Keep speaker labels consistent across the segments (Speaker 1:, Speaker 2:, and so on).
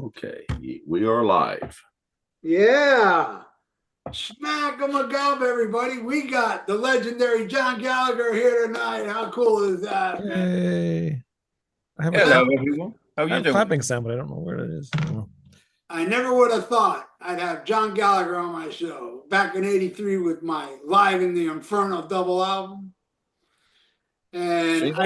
Speaker 1: Okay, we are live.
Speaker 2: Yeah. Smack 'em a gum, everybody. We got the legendary John Gallagher here tonight. How cool is that, man?
Speaker 3: Hey.
Speaker 4: Hello, everyone. How are you doing?
Speaker 3: Clapping sound, but I don't know where it is.
Speaker 2: I never would have thought I'd have John Gallagher on my show back in '83 with my Live in the Inferno double album. And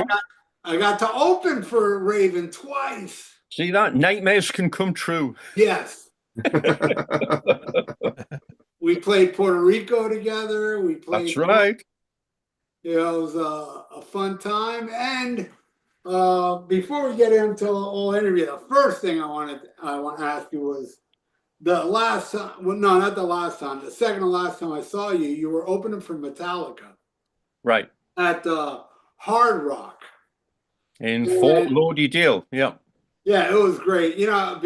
Speaker 2: I got to open for Raven twice.
Speaker 4: See that? Nightmares can come true.
Speaker 2: Yes. We played Puerto Rico together. We played.
Speaker 4: That's right.
Speaker 2: It was a fun time. And before we get into the whole interview, the first thing I want to ask you was the last time. Well, no, not the last time. The second to last time I saw you, you were opening for Metallica.
Speaker 4: Right.
Speaker 2: At Hard Rock.
Speaker 4: In Fort Lauderdale. Yeah.
Speaker 2: Yeah, it was great. You know,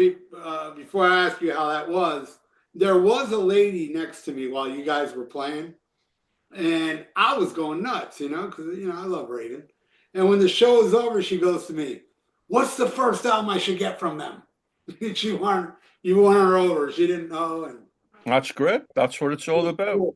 Speaker 2: before I ask you how that was, there was a lady next to me while you guys were playing. And I was going nuts, you know, because, you know, I love Raven. And when the show was over, she goes to me, "What's the first album I should get from them?" You won her over. She didn't know. And
Speaker 4: that's great. That's what it's all about.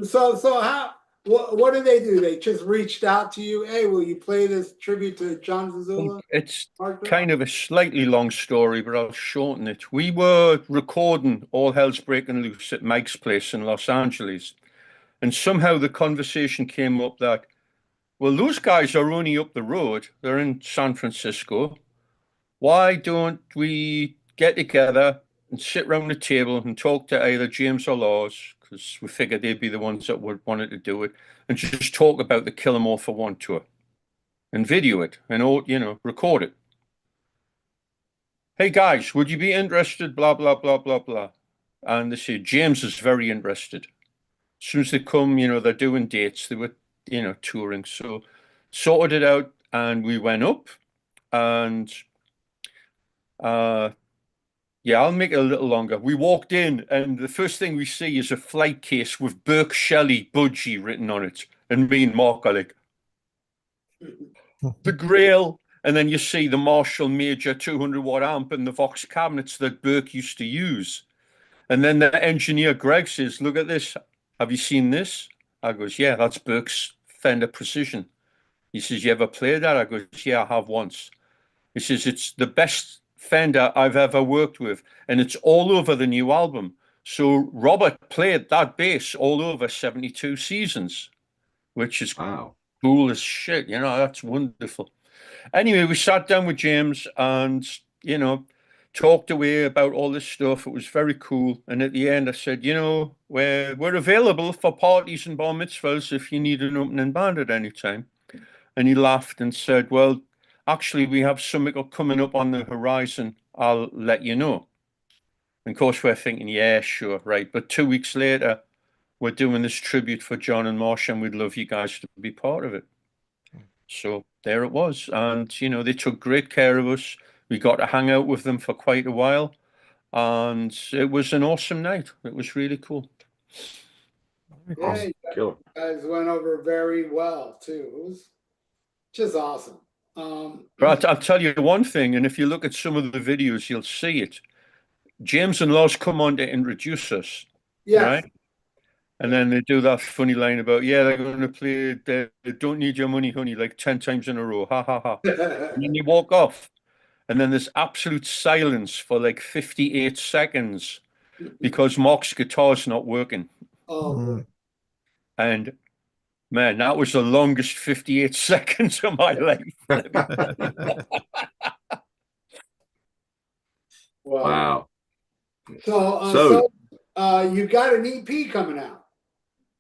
Speaker 2: So how, what did they do? They just reached out to you. Hey, will you play this tribute to John Zazula?
Speaker 4: It's kind of a slightly long story, but I'll shorten it. We were recording All Hell's Breaking Loose at Mike's place in Los Angeles. And somehow the conversation came up that, well, those guys are only up the road. They're in San Francisco. Why don't we get together and sit around the table and talk to either James or Lars, because we figured they'd be the ones that would wanted to do it, and just talk about the Kill 'Em All for One tour and video it and, you know, record it. Hey, guys, would you be interested? Blah, blah, blah, blah, blah. And they said, James is very interested. As soon as they come, you know, they're doing dates. They were, you know, touring. So sorted it out and we went up and yeah, I'll make it a little longer. We walked in and the first thing we see is a flight case with Burke Shelley Budgie written on it. And me and Mark are like, the Grail. And then you see the Marshall Major 200-watt amp and the Vox cabinets that Burke used to use. And then the engineer, Greg, says, look at this. Have you seen this? I goes, yeah, that's Burke's Fender Precision. He says, you ever played that? I goes, yeah, I have once. He says, it's the best Fender I've ever worked with. And it's all over the new album. So Robert played that bass all over 72 Seasons, which is cool as shit. You know, that's wonderful. Anyway, we sat down with James and, you know, talked away about all this stuff. It was very cool. And at the end, I said, you know, we're available for parties and bar mitzvahs if you need an opening band at any time. And he laughed and said, well, actually, we have something coming up on the horizon. I'll let you know. And of course, we're thinking, yeah, sure, right. But 2 weeks later, we're doing this tribute for John and Marsh, and we'd love you guys to be part of it. So there it was. And, you know, they took great care of us. We got to hang out with them for quite a while. And it was an awesome night. It was really cool.
Speaker 2: Yeah, you guys went over very well, too. It was just awesome.
Speaker 4: But I'll tell you one thing, and if you look at some of the videos, you'll see it. James and Lars come on to introduce us.
Speaker 2: Yes.
Speaker 4: Right? And then they do that funny line about, yeah, they're going to play They Don't Need Your Money, Honey, like 10 times in a row. Ha, ha, ha. And then you walk off. And then there's absolute silence for like 58 seconds because Mark's guitar's not working.
Speaker 2: Oh,
Speaker 4: and man, that was the longest 58 seconds of my life.
Speaker 1: Wow.
Speaker 2: So you got an EP coming out.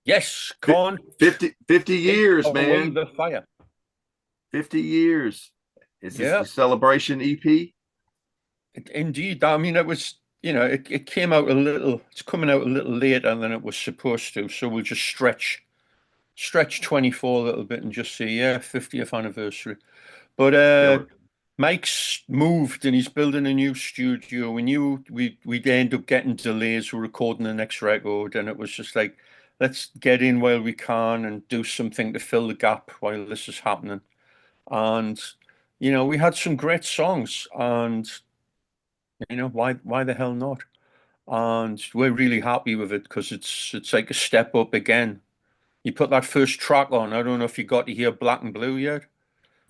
Speaker 4: Yes, Con.
Speaker 1: 50 years, man.
Speaker 4: The fire.
Speaker 1: 50 years. Is this the celebration EP?
Speaker 4: Indeed. I mean, it was, you know, it came out it's coming out a little later than it was supposed to. So we'll just stretch 24 a little bit and just say, yeah, 50th anniversary. But Mike's moved and he's building a new studio. We knew we'd end up getting delays. We're recording the next record. And it was just like, let's get in while we can and do something to fill the gap while this is happening. And, you know, we had some great songs and You know, why the hell not? And we're really happy with it because it's like a step up again. You put that first track on. I don't know if you got to hear Black and Blue yet.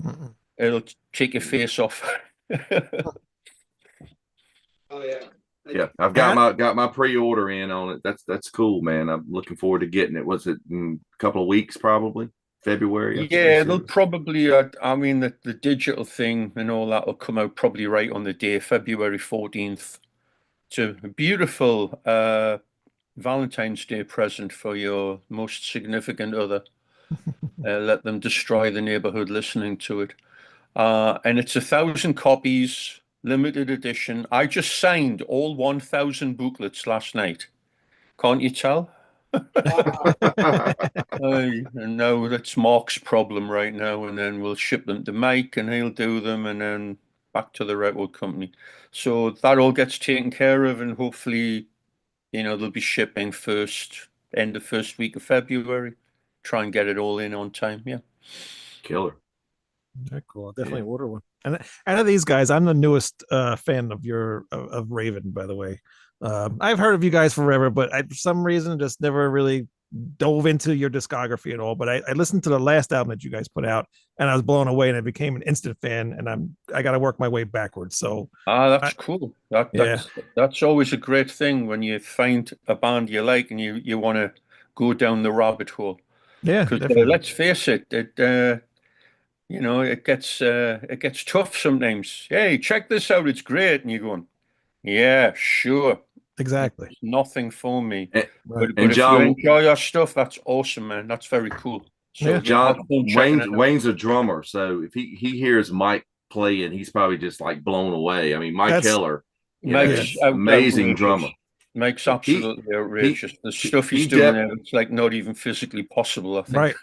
Speaker 3: Mm-mm.
Speaker 4: It'll take your face off.
Speaker 2: Oh yeah.
Speaker 1: Yeah, I've got my pre-order in on it. That's cool, man. I'm looking forward to getting it. Was it in a couple of weeks, probably February? I think they
Speaker 4: Yeah,
Speaker 1: said.
Speaker 4: they'll probably. I mean, the digital thing and all that will come out probably right on the day, February 14th. It's a beautiful Valentine's Day present for your most significant other. Let them destroy the neighborhood listening to it. And it's 1,000 copies, limited edition. I just signed all 1,000 booklets last night. Can't you tell?
Speaker 2: Wow.
Speaker 4: And now that's Mark's problem right now, and then we'll ship them to Mike, and he'll do them, and then back to the record company. So that all gets taken care of, and hopefully, you know, they'll be shipping end of first week of February. Try and get it all in on time. Yeah.
Speaker 1: Killer.
Speaker 3: Very cool. I'll definitely order one. And out of these guys, I'm the newest fan of Raven, by the way. I've heard of you guys forever, but for some reason just never really dove into your discography at all. But I listened to the last album that you guys put out, and I was blown away, and I became an instant fan. And I got to work my way backwards. So
Speaker 4: That's cool.
Speaker 3: Yeah.
Speaker 4: That's always a great thing when you find a band you like and you want to go down the rabbit hole.
Speaker 3: Yeah,
Speaker 4: Because
Speaker 3: definitely.
Speaker 4: let's face it, you know, it gets tough sometimes. Hey, check this out, it's great, and you're going, yeah, sure.
Speaker 3: Exactly.
Speaker 4: It's nothing for me.
Speaker 1: And,
Speaker 3: Right.
Speaker 4: But if you
Speaker 1: John,
Speaker 4: enjoy our stuff, that's awesome, man. That's very cool. So
Speaker 3: Yeah.
Speaker 4: have
Speaker 1: John
Speaker 4: fun checking it out.
Speaker 1: Wayne's a drummer, so if he hears Mike playing, he's probably just like blown away. I mean, Mike
Speaker 3: That's-
Speaker 1: Keller,
Speaker 4: Mike's
Speaker 1: amazing
Speaker 4: outrageous.
Speaker 1: drummer.
Speaker 4: Mike's absolutely outrageous. The stuff he's
Speaker 1: he
Speaker 4: doing
Speaker 1: def-
Speaker 4: there, it's like not even physically possible, I think.
Speaker 3: Right.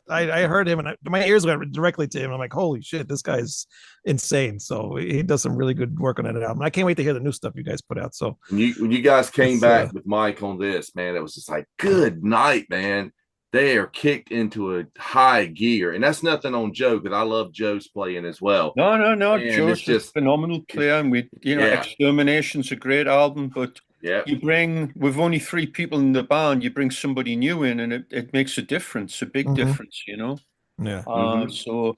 Speaker 3: I heard him, and my ears went directly to him. I'm like, holy shit, this guy's insane. So he does some really good work on that album. I can't wait to hear the new stuff you guys put out. So
Speaker 1: when you guys came
Speaker 3: It's,
Speaker 1: back with Mike on this, man, it was just like, good night, man. They are kicked into a high gear, and that's nothing on Joe, because I love Joe's playing as well.
Speaker 4: No.
Speaker 1: And
Speaker 4: Joe's
Speaker 1: it's just
Speaker 4: a phenomenal player, and Extermination's a great album, but with only 3 people in the band, you bring somebody new in, and it makes a difference, a big difference, you know.
Speaker 3: Yeah.
Speaker 4: So,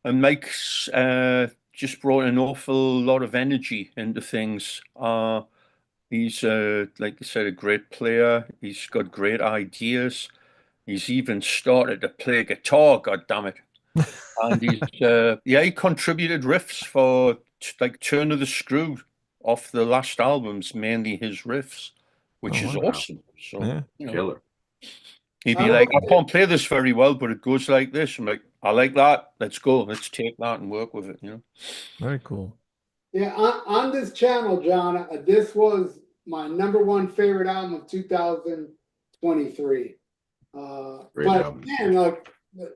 Speaker 4: and Mike's just brought an awful lot of energy into things. He's like I said, a great player. He's got great ideas. He's even started to play guitar, god damn it. And he contributed riffs for like Turn of the Screw off the last albums, mainly his riffs, which is awesome. So, you know,
Speaker 1: killer.
Speaker 4: he'd be like, I can't play this very well, but it goes like this. I'm like, I like that. Let's go. Let's take that and work with it, you know.
Speaker 3: Very cool.
Speaker 2: Yeah, on this channel, John, this was my #1 favorite album of 2023. But man, like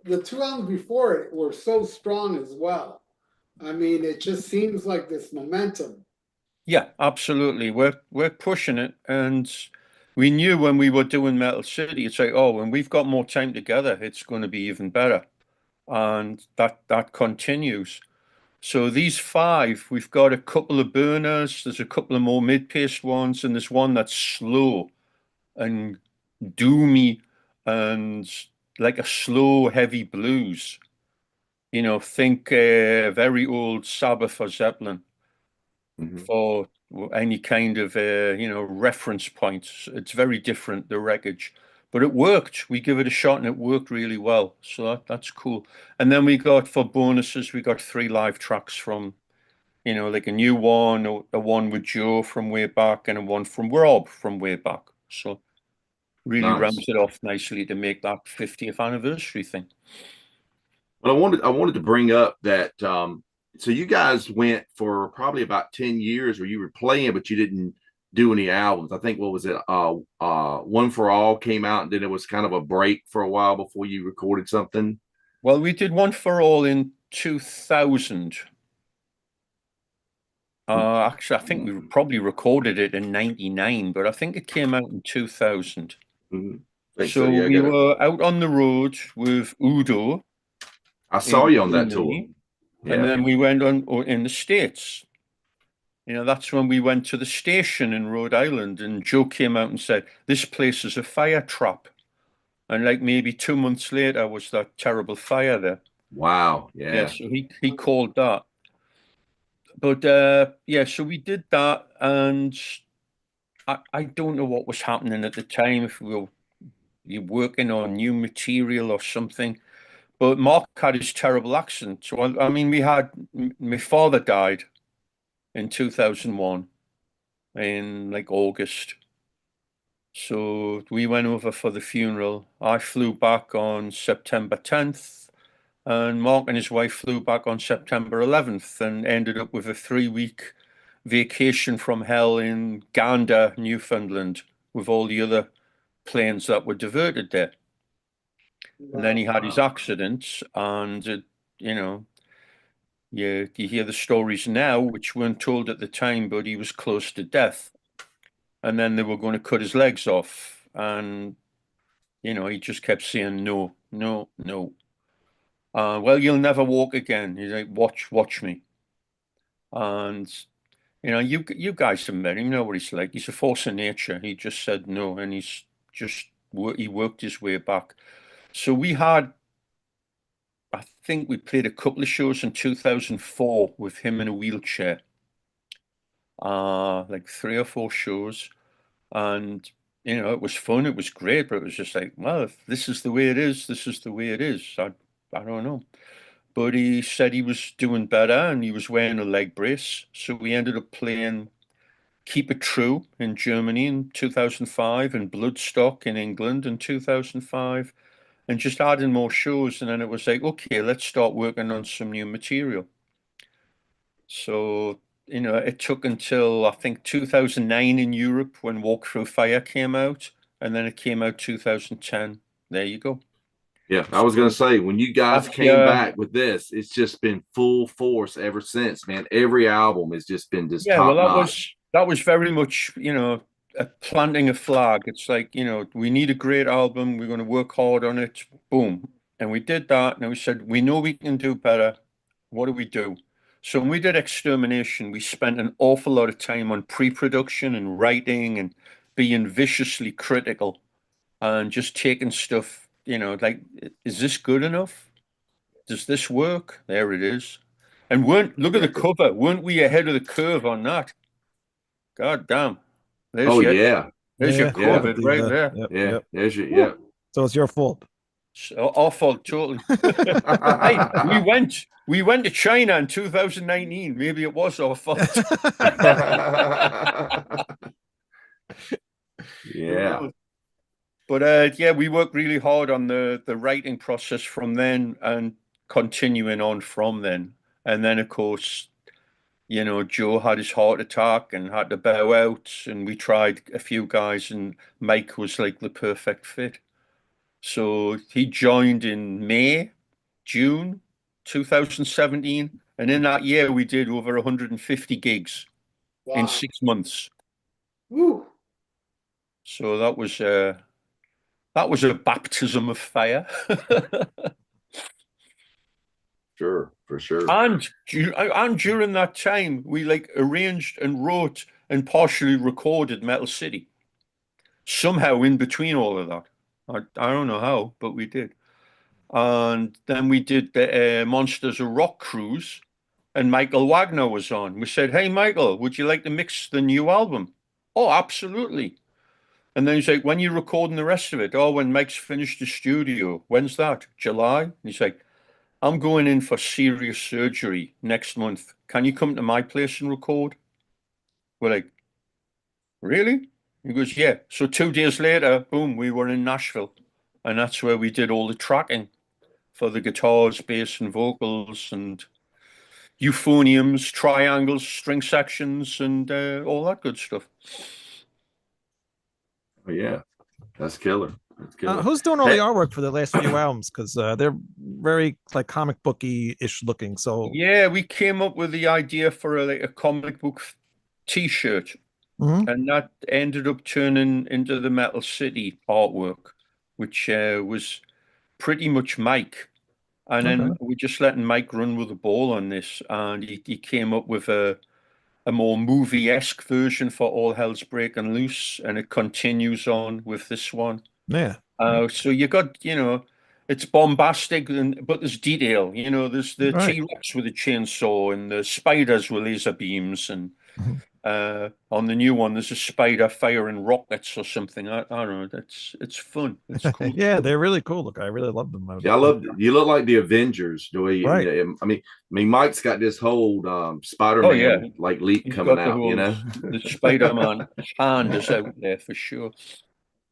Speaker 2: the 2 albums before it were so strong as well. I mean, it just seems like this momentum.
Speaker 4: Yeah, absolutely. We're pushing it, and we knew when we were doing Metal City, it's like, oh, when we've got more time together, it's going to be even better, and that continues. So these 5, we've got a couple of burners. There's a couple of more mid-paced ones, and there's one that's slow and doomy and like a slow, heavy blues. You know, think very old Sabbath or Zeppelin for any kind of reference points. It's very different, the wreckage, but it worked. We give it a shot, and it worked really well. So that's cool. And then we got, for bonuses, we got 3 live tracks from, you know, like a new one, or a one with Joe from way back, and a one from Rob from way back. So really rounds it off nicely to make that 50th anniversary thing.
Speaker 1: But I wanted to bring up that so you guys went for probably about 10 years where you were playing, but you didn't do any albums. I think, what was it? One for All came out, and then it was kind of a break for a while before you recorded something.
Speaker 4: Well, we did One for All in 2000. Actually, I think we probably recorded it in 99, but I think it came out in 2000. So
Speaker 1: yeah,
Speaker 4: we were out on the road with Udo.
Speaker 1: I saw you on that tour.
Speaker 4: And then we went on in the States. that's when we went to the station in Rhode Island, and Joe came out and said, "This place is a fire trap." And like maybe 2 months later was that terrible fire there.
Speaker 1: Wow.
Speaker 4: Yeah,
Speaker 1: Yeah.
Speaker 4: so he called that. But yeah, so we did that, and I don't know what was happening at the time, if we were you working on new material or something. But Mark had his terrible accent. So I mean, my father died in 2001 in like August. So we went over for the funeral. I flew back on September 10th, and Mark and his wife flew back on September 11th and ended up with a 3-week vacation from hell in Gander, Newfoundland, with all the other planes that were diverted there. And then he had his accidents, and you know, you hear the stories now, which weren't told at the time, but he was close to death. And then they were going to cut his legs off, and he just kept saying no, no, no. Well, you'll never walk again. He's like, watch me. And you guys have met him, you know what he's like. He's a force of nature. He just said no, and he worked his way back. So I think we played a couple of shows in 2004 with him in a wheelchair, like 3 or 4 shows, and it was fun. It was great, but it was just like, well, if this is the way it is, this is the way it is. I don't know. But he said he was doing better, and he was wearing a leg brace. So we ended up playing Keep It True in Germany in 2005, and Bloodstock in England in 2005, and just adding more shows. And then it was like, okay, let's start working on some new material. So, it took until I think 2009 in Europe when Walk Through Fire came out, and then it came out 2010. There you go.
Speaker 1: Yeah, I was going to say, when you guys came back with this, it's just been full force ever since, man. Every album has just been just
Speaker 4: Yeah, well,
Speaker 1: top
Speaker 4: that
Speaker 1: notch.
Speaker 4: was very much, planting a flag. It's like, we need a great album. We're going to work hard on it. Boom. And we did that. And we said, we know we can do better. What do we do? So when we did Extermination, we spent an awful lot of time on pre-production and writing and being viciously critical and just taking stuff, like, is this good enough? Does this work? There it is. And look at the cover. Weren't we ahead of the curve on that? God damn.
Speaker 1: Oh yeah.
Speaker 4: There's your
Speaker 3: Yeah,
Speaker 4: COVID right there.
Speaker 3: Yep,
Speaker 1: Yeah.
Speaker 3: yep.
Speaker 1: There's your yeah.
Speaker 3: So it's your fault.
Speaker 4: Our fault, totally. Hey, we went to China in 2019. Maybe it was our fault.
Speaker 1: Yeah.
Speaker 4: But yeah, we worked really hard on the writing process from then and continuing on from then. And then of course, Joe had his heart attack and had to bow out, and we tried a few guys, and Mike was like the perfect fit. So he joined in June 2017, and in that year we did over 150 gigs in 6 months.
Speaker 2: Woo.
Speaker 4: So that was a baptism of fire.
Speaker 1: Sure, for sure.
Speaker 4: And during that time, we like arranged and wrote and partially recorded Metal City. Somehow in between all of that. I don't know how, but we did. And then we did the Monsters of Rock cruise, and Michael Wagner was on. We said, "Hey, Michael, would you like to mix the new album?" "Oh, absolutely." And then he's like, "When you recording the rest of it?" "Oh, when Mike's finished the studio." "When's that?" "July." And he's like, "I'm going in for serious surgery next month. Can you come to my place and record?" We're like, "Really?" He goes, "Yeah." So 2 days later, boom, we were in Nashville. And that's where we did all the tracking for the guitars, bass, and vocals, and euphoniums, triangles, string sections, and all that good stuff.
Speaker 1: Oh, yeah. That's killer. That's killer.
Speaker 3: Who's doing all the artwork for the last few albums? Because they're very like comic booky-ish looking. So
Speaker 4: yeah, we came up with the idea for a comic book T-shirt, and that ended up turning into the Metal City artwork, which was pretty much Mike. And then we just letting Mike run with the ball on this, and he came up with a a more movie-esque version for All Hell's Breaking Loose, and it continues on with this one.
Speaker 3: Yeah.
Speaker 4: So you got, it's bombastic, but there's detail. There's the
Speaker 3: Right.
Speaker 4: T-Rex with a chainsaw and the spiders with laser beams, and on the new one, there's a spider firing rockets or something. I don't know. It's fun. It's cool.
Speaker 3: Yeah, they're really cool. Look, I really love them.
Speaker 1: Yeah, I love. You look like the Avengers, the way
Speaker 3: Right.
Speaker 1: I mean, Mike's got this whole
Speaker 4: Oh
Speaker 1: Spider-Man
Speaker 4: yeah,
Speaker 1: like leap
Speaker 4: he's
Speaker 1: coming
Speaker 4: got the
Speaker 1: out.
Speaker 4: whole the Spider-Man hand is out there for sure.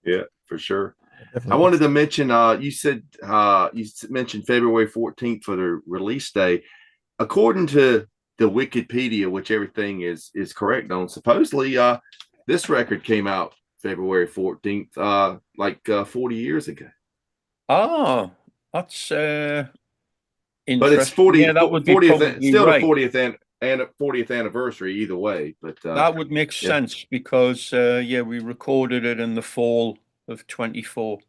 Speaker 1: Yeah, for sure.
Speaker 3: Definitely
Speaker 1: I wanted to mention. You said you mentioned February 14th for the release day. According to the Wikipedia, which everything is correct on, supposedly this record came out February 14th, like 40 years ago.
Speaker 4: Ah, that's
Speaker 1: But it's
Speaker 4: interesting.
Speaker 1: 40,
Speaker 4: Yeah, that would be
Speaker 1: 40th,
Speaker 4: probably
Speaker 1: still
Speaker 4: right.
Speaker 1: the 40th anniversary either way. But
Speaker 4: That would make sense because we recorded it in the fall of 24,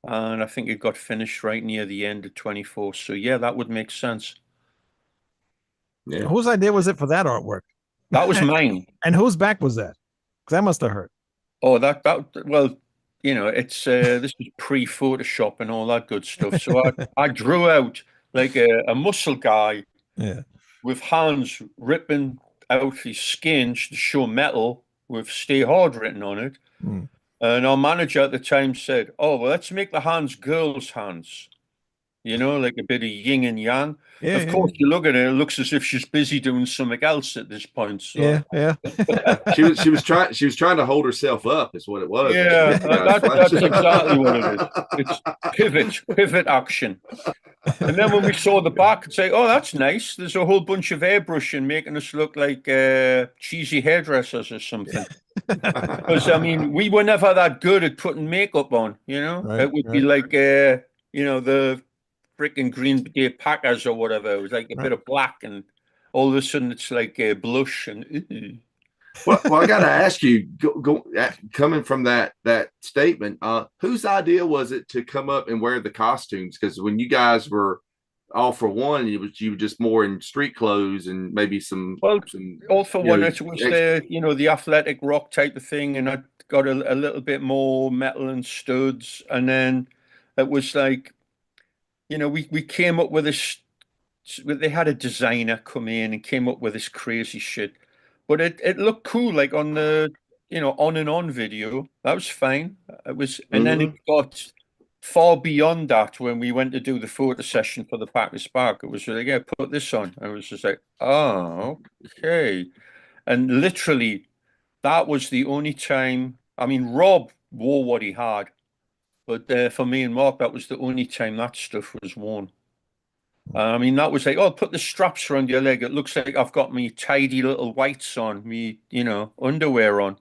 Speaker 4: and I think it got finished right near the end of 24. So yeah, that would make sense.
Speaker 1: yeah.
Speaker 3: Whose idea was it for that artwork?
Speaker 4: That was mine.
Speaker 3: And whose back was that? Because that must have hurt.
Speaker 4: Oh, well, it's this is pre-Photoshop and all that good stuff. So I drew out like a muscle guy,
Speaker 3: Yeah,
Speaker 4: with hands ripping out his skin to show metal with "Stay Hard" written on it.
Speaker 3: Mm.
Speaker 4: And our manager at the time said, "Oh, well, let's make the hands girls' hands." Like a bit of yin and yang.
Speaker 3: Yeah,
Speaker 4: Of course, you look at it looks as if she's busy doing something else at this point. So
Speaker 3: yeah.
Speaker 1: She was trying to hold herself up, is what it was.
Speaker 4: yeah, that's exactly what it is. It's pivot action. And then when we saw the back, it's like, oh, that's nice. There's a whole bunch of airbrushing making us look like cheesy hairdressers or something. Because I mean, we were never that good at putting makeup on.
Speaker 3: Right,
Speaker 4: It would be like the freaking Green Bay Packers or whatever. It was like a bit of black, and all of a sudden it's like blush and.
Speaker 1: Well, I got to ask you, coming from that statement, whose idea was it to come up and wear the costumes? Because when you guys were All For One, you were just more in street clothes and maybe some.
Speaker 4: All For One, it was the athletic rock type of thing, and I got a little bit more metal and studs, and then it was like, we came up with this. They had a designer come in and came up with this crazy shit. But it looked cool, like on the on and on video. That was fine. It was, and then it got far beyond that when we went to do the photo session for the Packers Park. It was like, yeah, put this on. I was just like, oh, okay. And literally, that was the only time. I mean, Rob wore what he had, but for me and Mark, that was the only time that stuff was worn. I mean, that was like, oh, put the straps around your leg. It looks like I've got me tidy little whites on, me, underwear on.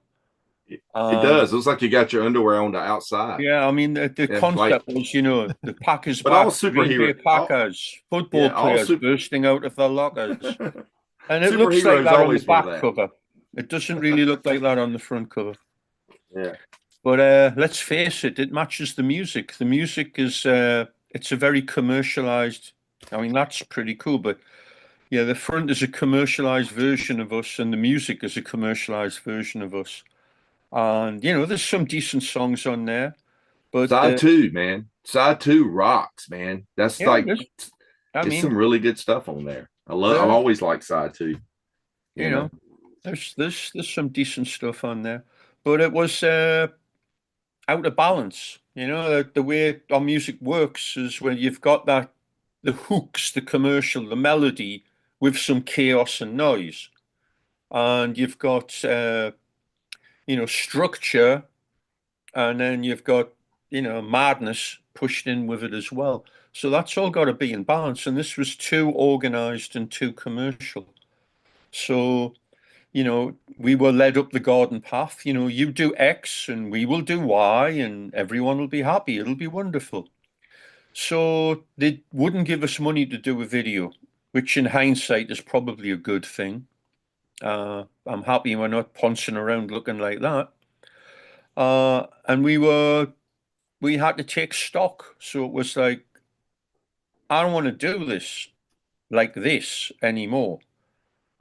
Speaker 1: It does. It looks like you got your underwear on the outside.
Speaker 4: Yeah, I mean, the concept was, the Packers
Speaker 1: but
Speaker 4: back,
Speaker 1: all superhero
Speaker 4: Packers, football players bursting out of their lockers. And it looks like that on the back cover. It doesn't really look like that on the front cover.
Speaker 1: Yeah.
Speaker 4: But let's face it, it matches the music. The music is, it's a very commercialized. I mean, that's pretty cool, but yeah, the front is a commercialized version of us, and the music is a commercialized version of us. And there's some decent songs on there, but
Speaker 1: side two, man, side two rocks, man. That's there's some really good stuff on there. I've always liked side two.
Speaker 4: You know, there's some decent stuff on there, but it was out of balance. The way our music works is when you've got the hooks, the commercial, the melody with some chaos and noise. And you've got, structure, and then you've got, madness pushed in with it as well. So that's all got to be in balance. And this was too organized and too commercial. So, we were led up the garden path. You do X and we will do Y, and everyone will be happy. It'll be wonderful. So they wouldn't give us money to do a video, which in hindsight is probably a good thing. I'm happy we're not pouncing around looking like that. And we had to take stock. So it was like, I don't want to do this like this anymore.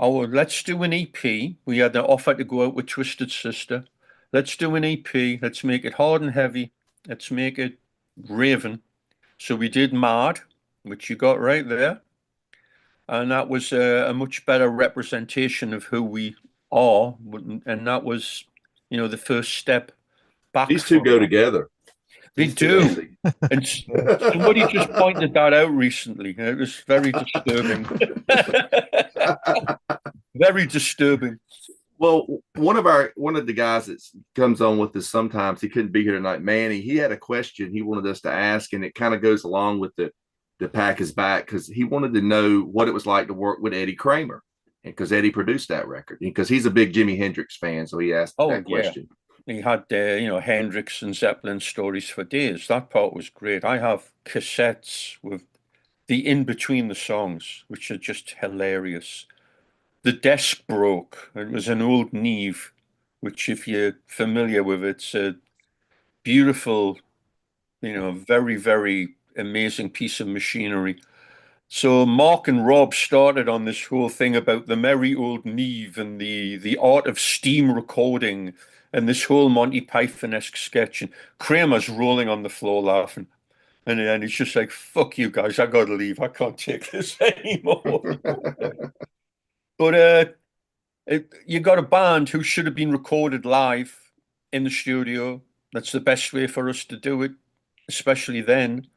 Speaker 4: oh, let's do an EP. We had an offer to go out with Twisted Sister. Let's do an EP. Let's make it hard and heavy. Let's make it raving. So we did Mad, which you got right there. And that was a much better representation of who we are. And that was, the first step back
Speaker 1: These two
Speaker 4: from
Speaker 1: go
Speaker 4: that.
Speaker 1: together.
Speaker 4: They
Speaker 1: These two
Speaker 4: do.
Speaker 1: actually.
Speaker 4: And somebody just pointed that out recently. It was very disturbing. Very disturbing.
Speaker 1: Well, one of the guys that comes on with us sometimes, he couldn't be here tonight, Manny. He had a question he wanted us to ask, and it kind of goes along with the Pack is Back, because he wanted to know what it was like to work with Eddie Kramer, and because Eddie produced that record, because he's a big Jimi Hendrix fan, so he asked that question.
Speaker 4: He had Hendrix and Zeppelin stories for days. That part was great. I have cassettes with the in between the songs, which are just hilarious. The desk broke. It was an old Neve, which, if you're familiar with it, it's a beautiful, very, very amazing piece of machinery. So Mark and Rob started on this whole thing about the merry old Neve and the art of steam recording and this whole Monty Python-esque sketch. And Kramer's rolling on the floor laughing. And then he's just like, fuck you guys, I gotta leave. I can't take this anymore. But you got a band who should have been recorded live in the studio. That's the best way for us to do it, especially then.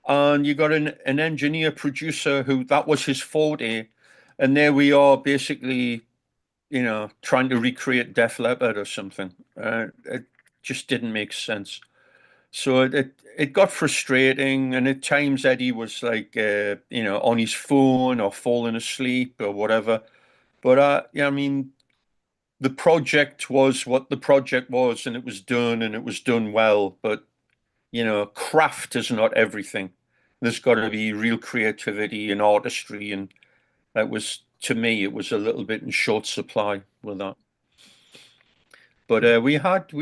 Speaker 4: And you got an engineer producer who that was his forte. And there we are basically, trying to recreate Def Leppard or something. It just didn't make sense. So it got frustrating, and at times Eddie was like, on his phone or falling asleep or whatever. But yeah, I mean, the project was what the project was, and it was done well. But craft is not everything. There's got to be real creativity and artistry, and that was, to me, it was a little bit in short supply with that. But we had,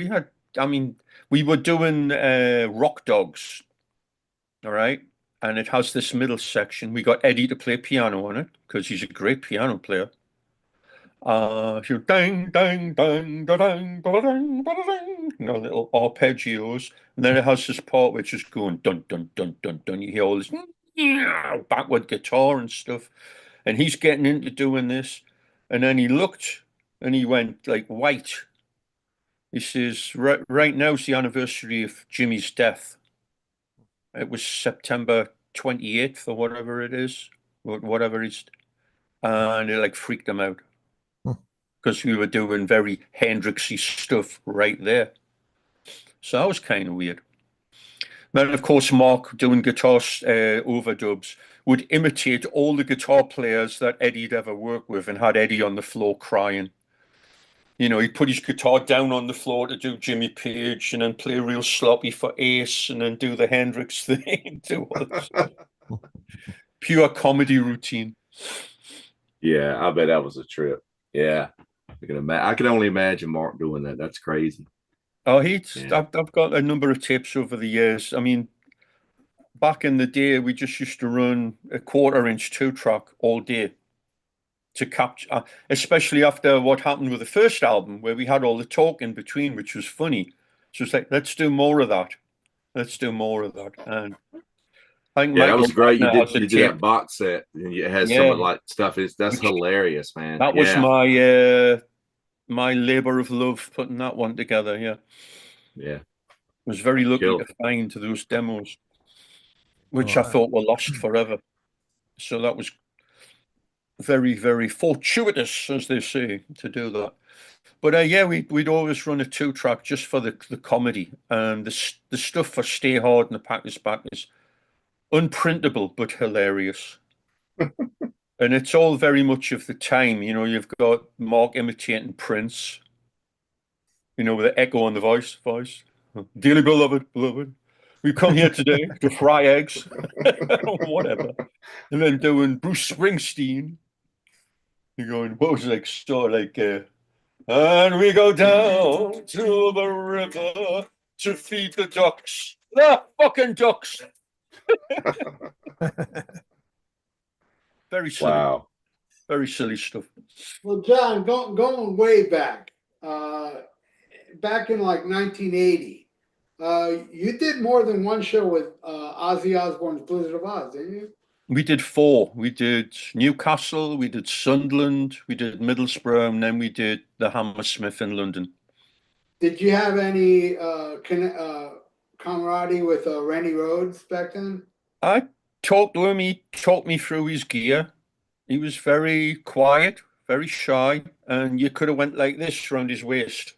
Speaker 4: I mean, we were doing Rock Dogs, all right? And it has this middle section. We got Eddie to play piano on it because he's a great piano player. Dang, dang, dang, da, dang, da, dang, da, dang, little arpeggios. And then it has this part which is going dun, dun, dun, dun, dun. You hear all this backward guitar and stuff. And he's getting into doing this. And then he looked and he went like white. He says, right now is the anniversary of Jimmy's death. It was September 28th or whatever it is, whatever it's, and it like freaked him out because we were doing very Hendrixy stuff right there. So that was kind of weird. Then, of course, Mark doing guitar overdubs would imitate all the guitar players that Eddie'd ever worked with and had Eddie on the floor crying. He'd put his guitar down on the floor to do Jimmy Page and then play real sloppy for Ace and then do the Hendrix thing and do all that stuff. Pure comedy routine.
Speaker 1: Yeah, I bet that was a trip. Yeah. I can only imagine Mark doing that. That's crazy.
Speaker 4: Oh, I've got a number of tapes over the years. I mean, back in the day, we just used to run a 1/4-inch 2-track all day to capture, especially after what happened with the first album, where we had all the talk in between, which was funny. So it's like, let's do more of that. Let's do more of that. And I think
Speaker 1: that was great. You did
Speaker 4: tape.
Speaker 1: that box set, and it has some of like stuff. That's hilarious, man.
Speaker 4: That was my labor of love putting that one together. Yeah. I was very lucky to find those demos, which I thought were lost forever. So that was very, very fortuitous, as they say, to do that. But yeah, we'd always run a 2-track just for the comedy, and the stuff for Stay Hard and the Pack is Back is unprintable but hilarious. And it's all very much of the time. You've got Mark imitating Prince, with the echo on the voice. Dearly beloved, we've come here today to fry eggs, whatever. And then doing Bruce Springsteen. You're going, what was it, and we go down to the river to feed the ducks. The fucking ducks. Very silly.
Speaker 1: Wow.
Speaker 4: Very silly stuff.
Speaker 2: Well, John, going way back, back in like 1980, you did more than one show with Ozzy Osbourne's Blizzard of Oz, didn't you?
Speaker 4: We did 4. We did Newcastle, we did Sunderland, we did Middlesbrough, and then we did the Hammersmith in London.
Speaker 2: Did you have any camaraderie with Randy Rhoads back then?
Speaker 4: I talked to him. He talked me through his gear. He was very quiet, very shy, and you could have went like this around his waist.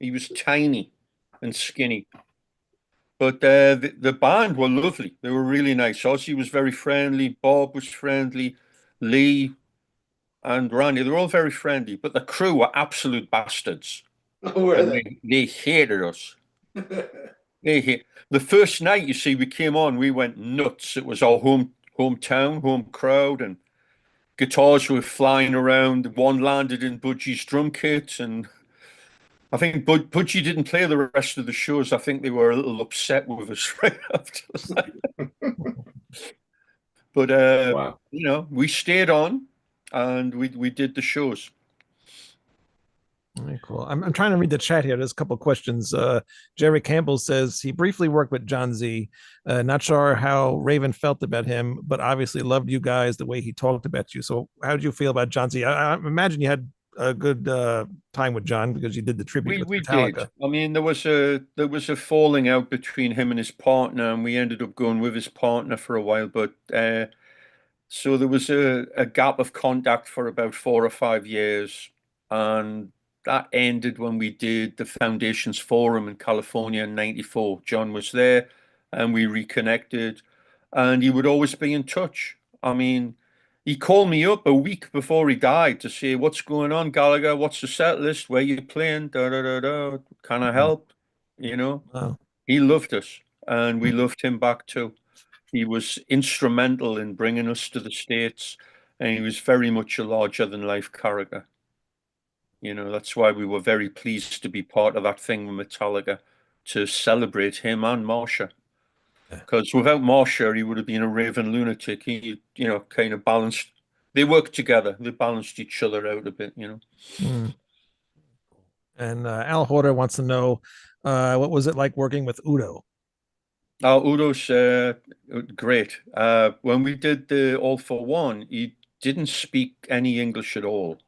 Speaker 4: He was tiny and skinny. But the band were lovely. They were really nice. Ozzy was very friendly. Bob was friendly. Lee and Randy, they were all very friendly. But the crew were absolute bastards.
Speaker 2: Oh, were
Speaker 4: And
Speaker 2: they?
Speaker 4: they hated us. The first night, you see, we came on, we went nuts. It was our hometown, home crowd, and guitars were flying around. One landed in Budgie's drum kit, and I think Budgie didn't play the rest of the shows. I think they were a little upset with us right after that. But
Speaker 1: Wow.
Speaker 4: you know, we stayed on, and we did the shows.
Speaker 3: Very cool. I'm trying to read the chat here. There's a couple of questions. Jerry Campbell says he briefly worked with John Z. Not sure how Raven felt about him, but obviously loved you guys the way he talked about you. So how did you feel about John Z? I imagine you had a good time with John because you did the tribute with
Speaker 4: We
Speaker 3: Metallica.
Speaker 4: did. I mean, there was a falling out between him and his partner, and we ended up going with his partner for a while. But so there was a gap of contact for about 4 or 5 years, and that ended when we did the Foundations Forum in California in '94. John was there, and we reconnected, and he would always be in touch. I mean, he called me up a week before he died to say, "What's going on, Gallagher? What's the set list? Where you playing? Da da da da. Can I help?" You know,
Speaker 3: Wow.
Speaker 4: he loved us, and we loved him back too. He was instrumental in bringing us to the States, and he was very much a larger than life character. You know, that's why we were very pleased to be part of that thing with Metallica to celebrate him and Marsha. Because without Marsha, he would have been a raving lunatic. He, you know, kind of balanced. They worked together. They balanced each other out a bit, you know.
Speaker 3: Mm. And Al Horter wants to know what was it like working with Udo?
Speaker 4: Udo's great. When we did the All for One, he didn't speak any English at all.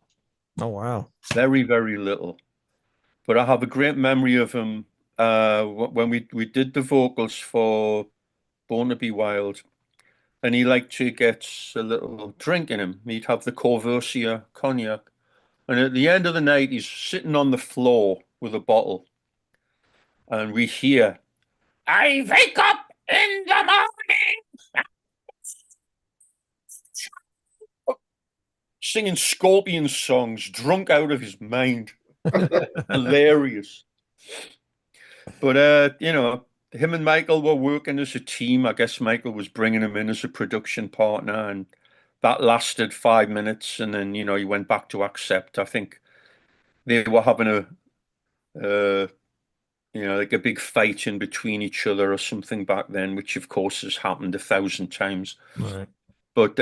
Speaker 3: Oh, wow.
Speaker 4: Very, very little. But I have a great memory of him when we did the vocals for Born to Be Wild, and he liked to get a little drink in him. He'd have the Corvosia cognac, and at the end of the night, he's sitting on the floor with a bottle, and we hear, "I wake up in the morning," singing Scorpion songs, drunk out of his mind. Hilarious. But you know, him and Michael were working as a team. I guess Michael was bringing him in as a production partner, and that lasted 5 minutes, and then, you know, he went back to Accept. I think they were having you know, like a big fight in between each other or something back then, which of course has happened 1,000 times.
Speaker 3: Right.
Speaker 4: But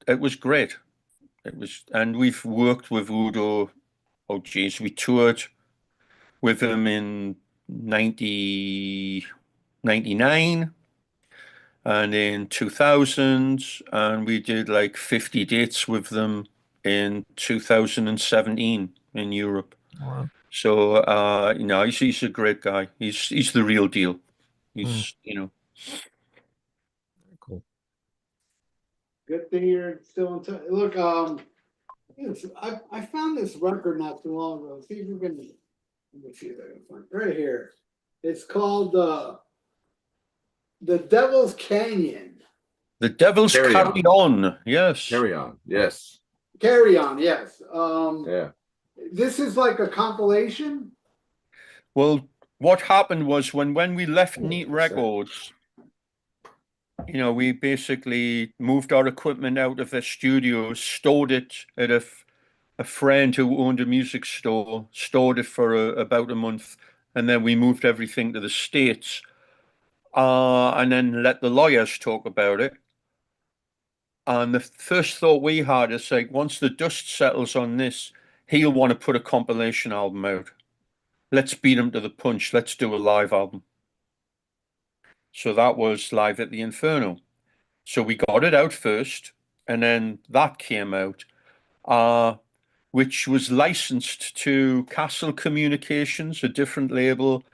Speaker 4: it was great. It was, and we've worked with Udo. Oh geez, we toured with him in 1999 and in 2000, and we did like 50 dates with them in 2017 in Europe.
Speaker 3: Wow.
Speaker 4: So you know, he's a great guy. He's the real deal. He's you know.
Speaker 3: Cool.
Speaker 2: Good thing you're still in touch. Look, I found this record not too long ago. See if you can. Let me see if I can find it. Right here. It's called The Devil's Canyon.
Speaker 4: The Devil's Carry On. Yes.
Speaker 1: Carry On. Yes.
Speaker 2: Carry On. Yes.
Speaker 1: Yeah.
Speaker 2: This is like a compilation.
Speaker 4: Well, what happened was when we left Neat Records, you know, we basically moved our equipment out of the studio, stored it at a friend who owned a music store, stored it for about a month, and then we moved everything to the States, and then let the lawyers talk about it. And the first thought we had is like, once the dust settles on this, he'll want to put a compilation album out. Let's beat him to the punch. Let's do a live album. So that was Live at the Inferno. So we got it out first, and then that came out, which was licensed to Castle Communications, a different label,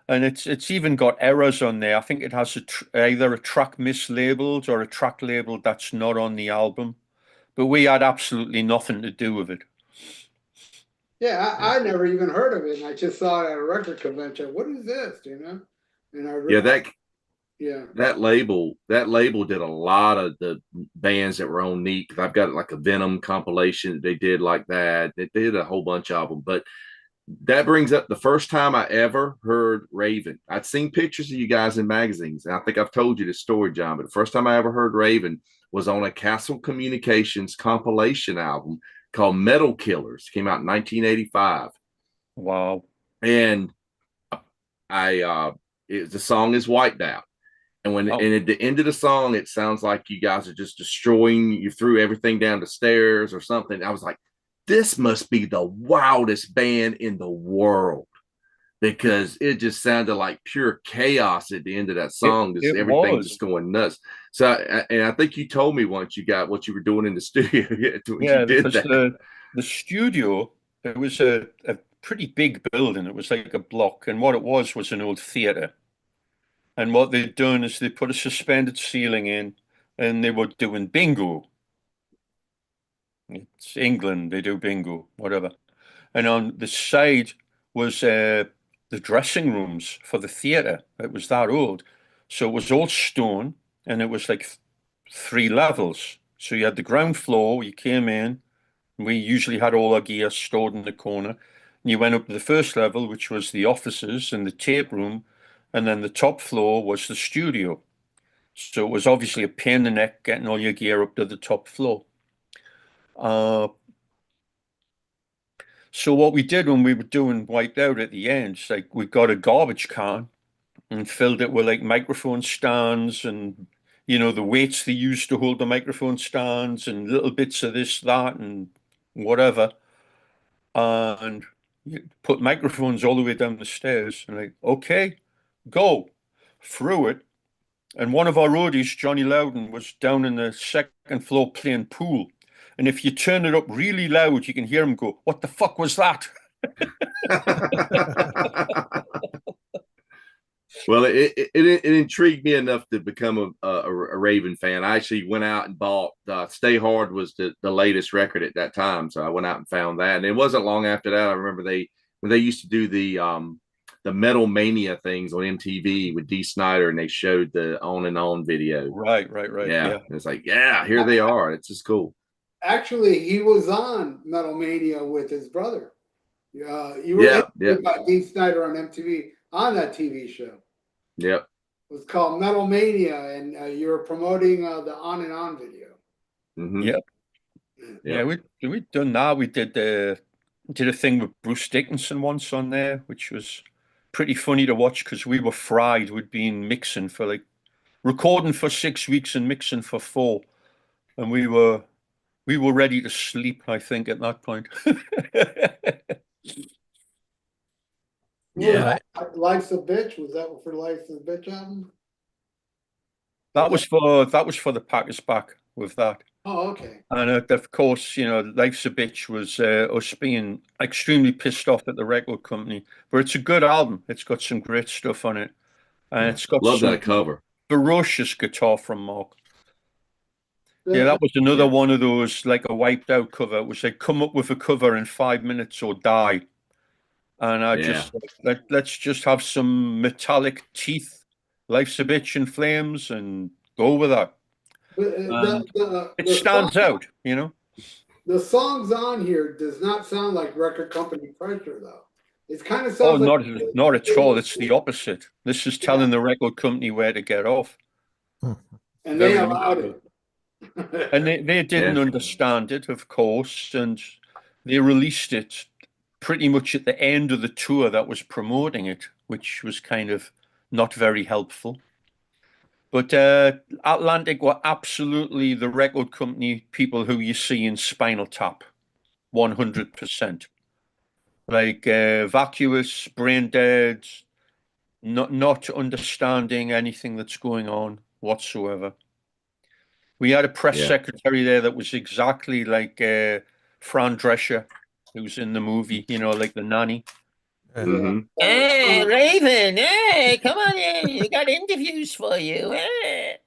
Speaker 4: and it's even got errors on there. I think it has either a track mislabeled or a track labeled that's not on the album. But we had absolutely nothing to do with it.
Speaker 2: Yeah, I never even heard of it, and I just saw it at a record convention. What is this, you know? And
Speaker 1: that label did a lot of the bands that were on Neat. I've got like a Venom compilation they did like that. They did a whole bunch of them. But that brings up the first time I ever heard Raven. I'd seen pictures of you guys in magazines, and I think I've told you this story, John. But the first time I ever heard Raven was on a Castle Communications compilation album called Metal Killers. Came out in 1985.
Speaker 4: Wow.
Speaker 1: And the song is Wiped Out. And at the end of the song, it sounds like you guys are just destroying, you threw everything down the stairs or something. I was like, this must be the wildest band in the world, because it just sounded like pure chaos at the end of that song. Just everything just going nuts. So, and I think you told me once you got what you were doing in the studio.
Speaker 4: Yeah,
Speaker 1: you did that.
Speaker 4: The studio, it was a pretty big building. It was like a block, and what it was an old theater. And what they'd done is they put a suspended ceiling in, and they were doing bingo. It's England, they do bingo, whatever. And on the side was the dressing rooms for the theater. It was that old. So it was all stone, and it was like 3 levels. So you had the ground floor, you came in, we usually had all our gear stored in the corner. And you went up to the first level, which was the offices and the tape room, and then the top floor was the studio. So it was obviously a pain in the neck getting all your gear up to the top floor. So what we did when we were doing Wiped Out at the end, it's like we got a garbage can and filled it with like microphone stands and, you know, the weights they used to hold the microphone stands and little bits of this, that, and whatever. And you put microphones all the way down the stairs and like, okay, go. Through it. And one of our roadies, Johnny Loudon, was down in the second floor playing pool. And if you turn it up really loud, you can hear him go, "What the fuck was that?"
Speaker 1: Well, it intrigued me enough to become a Raven fan. I actually went out and bought Stay Hard was the latest record at that time. So I went out and found that. And it wasn't long after that. I remember when they used to do the Metal Mania things on MTV with Dee Snider, and they showed the On and On video.
Speaker 4: Right.
Speaker 1: Yeah. It's like, yeah, here they are. It's just cool.
Speaker 2: Actually, he was on Metal Mania with his brother. You were
Speaker 1: interviewed
Speaker 2: by Dee Snider on MTV on that TV show.
Speaker 1: Yep.
Speaker 2: It was called Metal Mania, and you were promoting the On and On video.
Speaker 1: Mm-hmm.
Speaker 4: Yep. Yeah, we'd done that. We did a thing with Bruce Dickinson once on there, which was pretty funny to watch because we were fried. We'd been mixing for like recording for 6 weeks and mixing for 4, and we were ready to sleep, I think, at that point.
Speaker 2: Yeah. Life's a Bitch, was that for Life's a Bitch album?
Speaker 4: That was for the Packers Back with that.
Speaker 2: Oh, okay.
Speaker 4: And of course, you know, Life's a Bitch was us being extremely pissed off at the record company. But it's a good album. It's got some great stuff on it. And it's got
Speaker 1: Love
Speaker 4: some
Speaker 1: that cover.
Speaker 4: ferocious guitar from Mark. Yeah, that was another one of those, like a Wiped Out cover. It was like, come up with a cover in 5 minutes or die. And I just, let's just have some metallic teeth, Life's a Bitch in flames, and go with that. It stands out, you know.
Speaker 2: The songs on here does not sound like record company pressure, though. It kind of sounds
Speaker 4: not at all. It's the opposite. This is telling the record company where to get off.
Speaker 2: And they allowed it.
Speaker 4: And they didn't understand it, of course, and they released it pretty much at the end of the tour that was promoting it, which was kind of not very helpful. But Atlantic were absolutely the record company people who you see in Spinal Tap, 100%. Like vacuous, brain dead, not understanding anything that's going on whatsoever. We had a press
Speaker 1: Yeah.
Speaker 4: secretary there that was exactly like Fran Drescher, who's in the movie, you know, like the nanny.
Speaker 1: Mm-hmm.
Speaker 4: Hey, Raven, hey, come on in. We got interviews for you. Hey.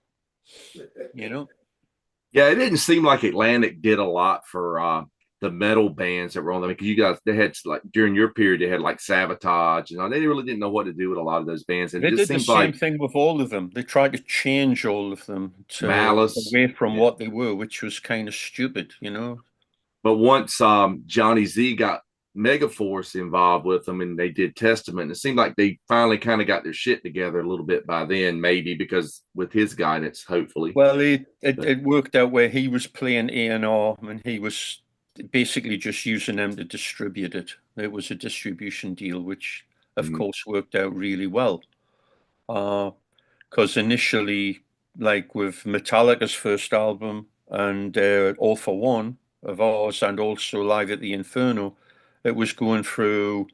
Speaker 4: You know?
Speaker 1: Yeah, it didn't seem like Atlantic did a lot for the metal bands that were on them, because you guys, they had like during your period they had like Sabotage, they really didn't know what to do with a lot of those bands, and it
Speaker 4: They
Speaker 1: just
Speaker 4: did the
Speaker 1: seems
Speaker 4: same
Speaker 1: like
Speaker 4: thing with all of them. They tried to change all of them to
Speaker 1: Malice.
Speaker 4: away from
Speaker 1: Yeah.
Speaker 4: what they were, which was kind of stupid, you know?
Speaker 1: But once Johnny Z got Megaforce involved with them and they did Testament, it seemed like they finally kind of got their shit together a little bit by then, maybe because with his guidance, hopefully.
Speaker 4: Well, it
Speaker 1: But
Speaker 4: worked out where he was playing A&R and he was basically just using them to distribute it. It was a distribution deal, which of course worked out really well. Because initially, like with Metallica's first album and All for One of ours, and also Live at the Inferno, it was going through.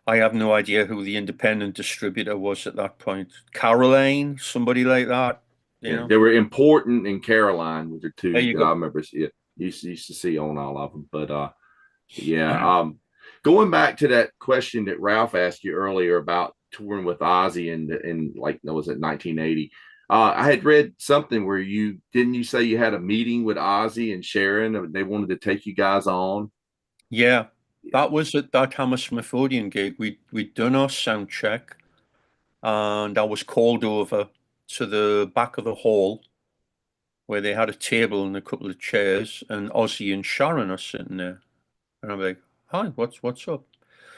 Speaker 4: I have no idea who the independent distributor was at that point. Caroline, somebody like that, you
Speaker 1: yeah,
Speaker 4: know.
Speaker 1: they were Important and Caroline with the
Speaker 4: There
Speaker 1: two
Speaker 4: you
Speaker 1: that I
Speaker 4: go.
Speaker 1: remember used to see on all of them. But yeah, going back to that question that Ralph asked you earlier about touring with Ozzy and like, was it 1980? I had read something where you say you had a meeting with Ozzy and Sharon, and they wanted to take you guys on.
Speaker 4: Yeah, that was at that Hammersmith Odeon gig. We'd done our sound check, and I was called over to the back of the hall where they had a table and a couple of chairs, and Ozzy and Sharon are sitting there. And I'm like, "Hi, what's up?"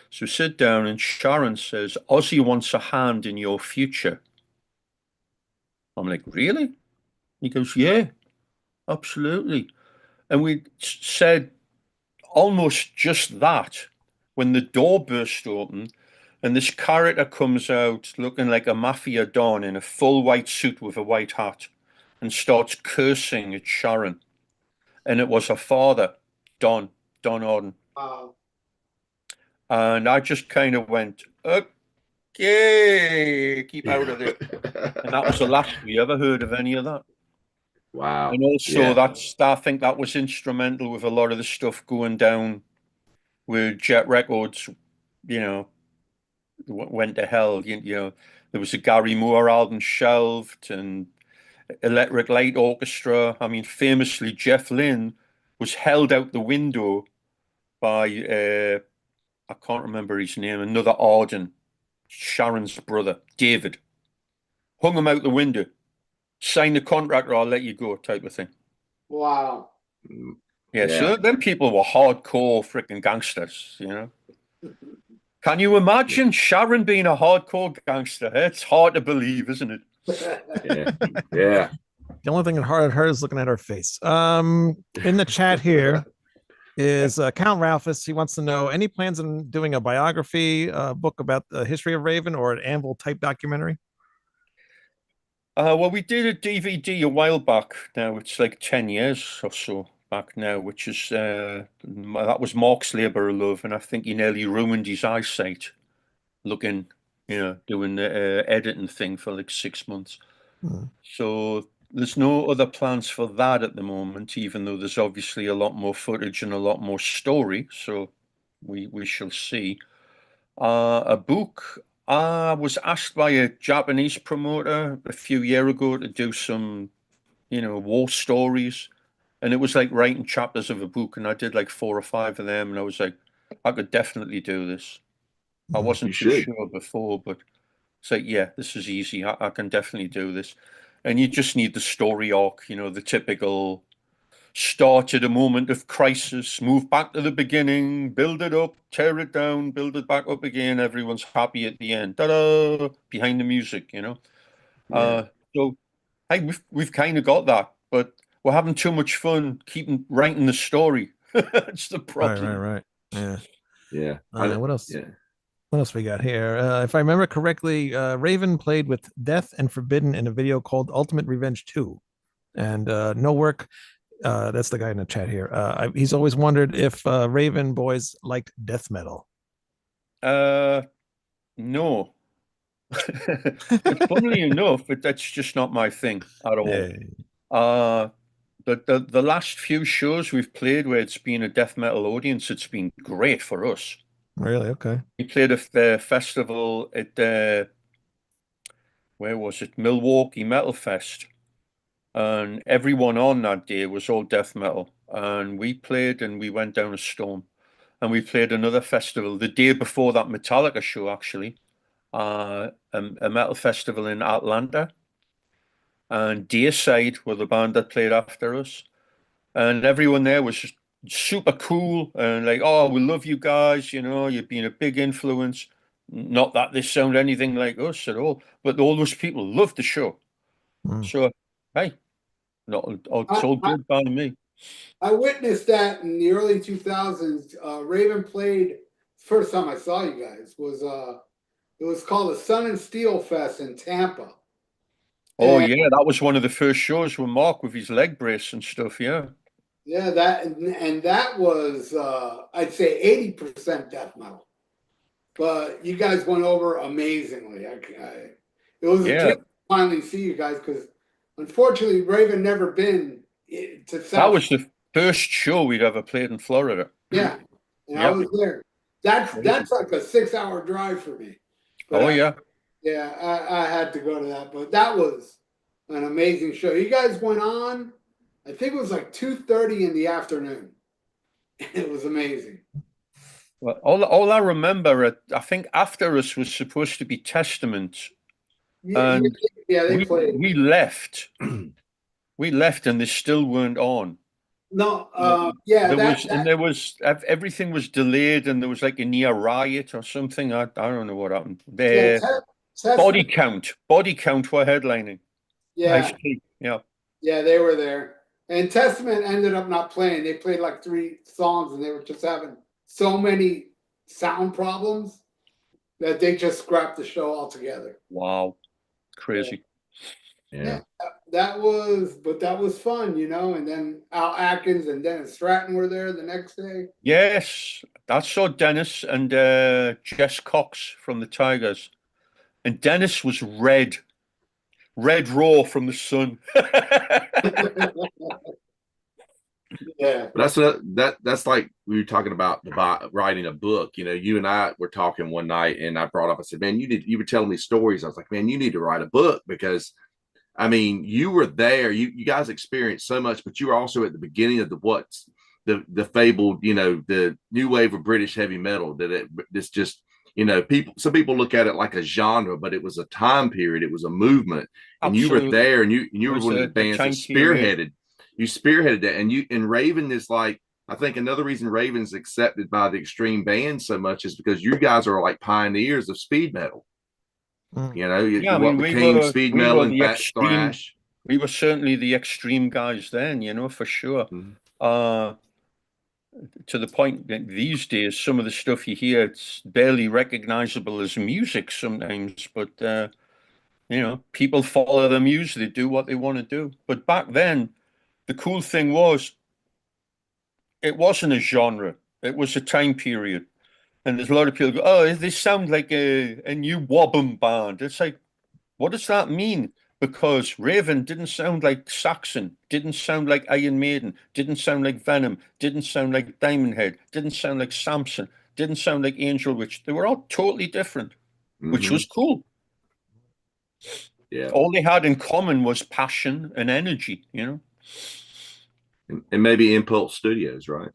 Speaker 4: So we sit down, and Sharon says, "Ozzy wants a hand in your future." I'm like, "Really?" He goes, "Yeah, absolutely." And we said almost just that when the door burst open and this character comes out looking like a mafia don in a full white suit with a white hat and starts cursing at Sharon. And it was her father, Don Orden.
Speaker 2: Wow.
Speaker 4: And I just kind of went, okay, keep out of this. And that was the last we ever heard of any of that.
Speaker 1: Wow.
Speaker 4: And also,
Speaker 1: Yeah.
Speaker 4: I think that was instrumental with a lot of the stuff going down with Jet Records, you know, went to hell. You know, there was a Gary Moore album shelved and Electric Light Orchestra. I mean, famously, Jeff Lynne was held out the window by, I can't remember his name, another Arden, Sharon's brother, David. Hung him out the window, sign the contract or I'll let you go type of thing.
Speaker 2: Wow.
Speaker 4: Yeah,
Speaker 1: Yeah.
Speaker 4: so them people were hardcore freaking gangsters, you know. Can you imagine Sharon being a hardcore gangster? It's hard to believe, isn't it?
Speaker 1: Yeah. Yeah.
Speaker 3: The only thing that hard her is looking at her face. In the chat here is Count Ralphus. He wants to know any plans on doing a biography book about the history of Raven or an Anvil type documentary.
Speaker 4: Well, we did a DVD a while back. Now it's like 10 years or so back now, which is that was Mark's labor of love, and I think he nearly ruined his eyesight looking, you know, doing the editing thing for like 6 months. So there's no other plans for that at the moment, even though there's obviously a lot more footage and a lot more story. So we shall see. A book. I was asked by a Japanese promoter a few years ago to do some, you know, war stories, and it was like writing chapters of a book, and I did like 4 or 5 of them, and I was like, I could definitely do this. I
Speaker 1: You
Speaker 4: wasn't too
Speaker 1: should.
Speaker 4: sure before, but it's like, yeah, this is easy. I can definitely do this. And you just need the story arc, you know, the typical start at a moment of crisis, move back to the beginning, build it up, tear it down, build it back up again. Everyone's happy at the end. Ta-da! Behind the music, you know.
Speaker 1: Yeah.
Speaker 4: So hey, we've kind of got that, but we're having too much fun keeping writing the story. That's the
Speaker 3: Right, right,
Speaker 4: problem.
Speaker 3: right. Yeah.
Speaker 1: Yeah.
Speaker 3: What else?
Speaker 1: Yeah.
Speaker 3: What else we got here? If I remember correctly, Raven played with Death and Forbidden in a video called Ultimate Revenge 2. And no work. That's the guy in the chat here. He's always wondered if Raven boys liked death metal.
Speaker 4: No. But funnily enough, that's just not my thing at all.
Speaker 3: Yeah.
Speaker 4: The last few shows we've played where it's been a death metal audience, it's been great for us.
Speaker 3: Really? Okay.
Speaker 4: We played a festival at where was it? Milwaukee Metal Fest, and everyone on that day was all death metal. And we played, and we went down a storm. And we played another festival the day before that Metallica show, actually, a metal festival in Atlanta. And Deicide were the band that played after us. And everyone there was just super cool and like, oh, we love you guys, you know, you've been a big influence. Not that they sound anything like us at all, but all those people loved the show.
Speaker 3: Mm.
Speaker 4: So, hey, it's all good by me.
Speaker 2: I witnessed that in the early 2000s. Raven played. First time I saw you guys was it was called the Sun and Steel Fest in Tampa.
Speaker 4: Oh
Speaker 2: And,
Speaker 4: yeah, that was one of the first shows with Mark with his leg brace and stuff. Yeah.
Speaker 2: yeah, that was I'd say 80% death metal. But you guys went over amazingly. It was a treat to finally see you guys because unfortunately Raven never been to South.
Speaker 4: That was the first show we'd ever played in Florida.
Speaker 2: Yeah, and I was there. That's like a 6-hour drive for me. But I had to go to that. But that was an amazing show. You guys went on, I think it was like 2:30 in the afternoon. It was amazing.
Speaker 4: Well, all I remember, I think after us was supposed to be Testament. And
Speaker 2: they played.
Speaker 4: We left. We left and they still weren't on.
Speaker 2: No,
Speaker 4: everything was delayed and there was like a near riot or something. I don't know what happened. Body Count were headlining.
Speaker 2: Yeah.
Speaker 4: Yeah,
Speaker 2: they were there. And Testament ended up not playing. They played like 3 songs and they were just having so many sound problems that they just scrapped the show altogether.
Speaker 4: Wow. Crazy.
Speaker 2: Yeah. That was fun, you know. And then Al Atkins and Dennis Stratton were there the next day.
Speaker 4: Yes, I saw Dennis and Jess Cox from the Tigers, and Dennis was red raw from the sun.
Speaker 2: Yeah,
Speaker 1: but that's like we were talking about writing a book. You know, you and I were talking one night, and I brought up. I said, "Man, you were telling me stories." I was like, "Man, you need to write a book because." I mean, you were there. You guys experienced so much, but you were also at the beginning of the fabled, you know, the new wave of British heavy metal. It's just, you know, some people look at it like a genre, but it was a time period. It was a movement, and
Speaker 4: Absolutely.
Speaker 1: You were there, and you were one of the bands that spearheaded. You spearheaded that, and Raven is like, I think another reason Raven's accepted by the extreme band so much is because you guys are like pioneers of speed metal. You know, what became speed metal and fast thrash.
Speaker 4: We were certainly the extreme guys then, you know, for sure. To the point that these days, some of the stuff you hear, it's barely recognizable as music sometimes, but, you know, people follow the music, they do what they want to do. But back then, the cool thing was, it wasn't a genre, it was a time period. And there's a lot of people go, oh, this sounds like a NWOBHM band. It's like, what does that mean? Because Raven didn't sound like Saxon, didn't sound like Iron Maiden, didn't sound like Venom, didn't sound like Diamond Head, didn't sound like Samson, didn't sound like Angel Witch. They were all totally different, which was cool.
Speaker 1: Yeah.
Speaker 4: All they had in common was passion and energy, you know?
Speaker 1: And maybe Impulse Studios, right?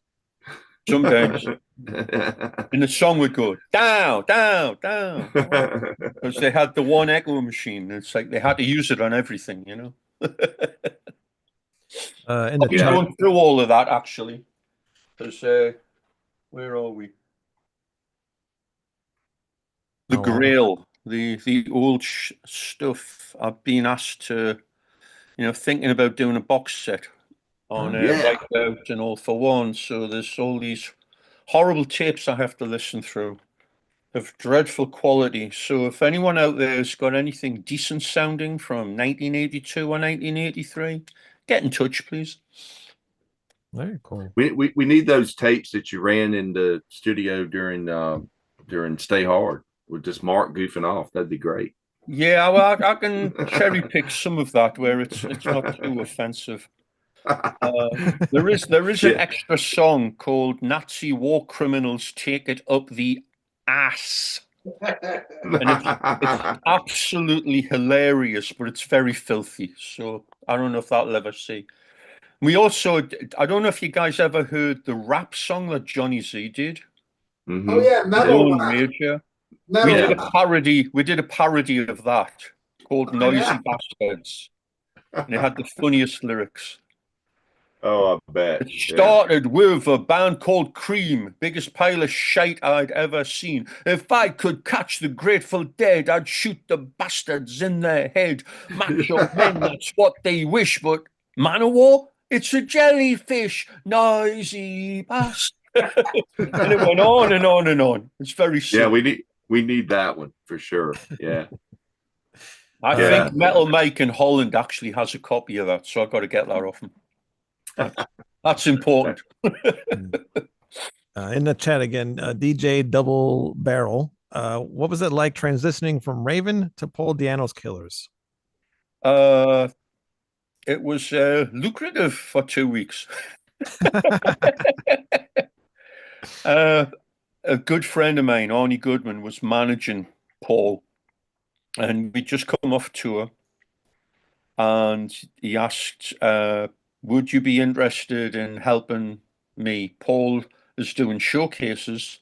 Speaker 4: Sometimes. And the song would go down, down, down. Because they had the one echo machine. It's like they had to use it on everything, you know.
Speaker 3: In the
Speaker 4: chat, going through all of that actually. Because where are we? The Grail, the old stuff. I've been asked to, you know, thinking about doing a box set on Wipeout and All for One. So there's all these horrible tapes I have to listen through of dreadful quality. So if anyone out there has got anything decent sounding from 1982 or 1983, get in touch, please.
Speaker 3: Very cool.
Speaker 1: We need those tapes that you ran in the studio during Stay Hard with just Mark goofing off. That'd be great.
Speaker 4: Yeah, well, I can cherry pick some of that where it's not too offensive. There is an
Speaker 1: Yeah.
Speaker 4: extra song called "Nazi War Criminals Take It Up the Ass," and it's absolutely hilarious, but it's very filthy. So I don't know if that'll ever see. We also, I don't know if you guys ever heard the rap song that Johnny Z did,
Speaker 2: Oh yeah, metal
Speaker 4: Lone
Speaker 2: rap.
Speaker 4: Major. We
Speaker 2: Metal
Speaker 4: did a
Speaker 2: rap.
Speaker 4: parody. We did a parody of that called "Noisy Bastards," and it had the funniest lyrics.
Speaker 1: Oh, I bet.
Speaker 4: It
Speaker 1: Yeah.
Speaker 4: started with a band called Cream, biggest pile of shite I'd ever seen. If I could catch the Grateful Dead, I'd shoot the bastards in the head. Macho men, that's what they wish, but Manowar, it's a jellyfish, noisy bastard. And it went on and on and on. It's very
Speaker 1: Yeah,
Speaker 4: silly.
Speaker 1: we need that one for sure. Yeah.
Speaker 4: I
Speaker 1: Yeah.
Speaker 4: think Metal Mike in Holland actually has a copy of that, so I've got to get that off him. That's important.
Speaker 3: In the chat again, DJ Double Barrel. What was it like transitioning from Raven to Paul Diano's Killers?
Speaker 4: It was lucrative for 2 weeks. A good friend of mine, Arnie Goodman, was managing Paul, and we'd just come off tour, and he asked, would you be interested in helping me? Paul is doing showcases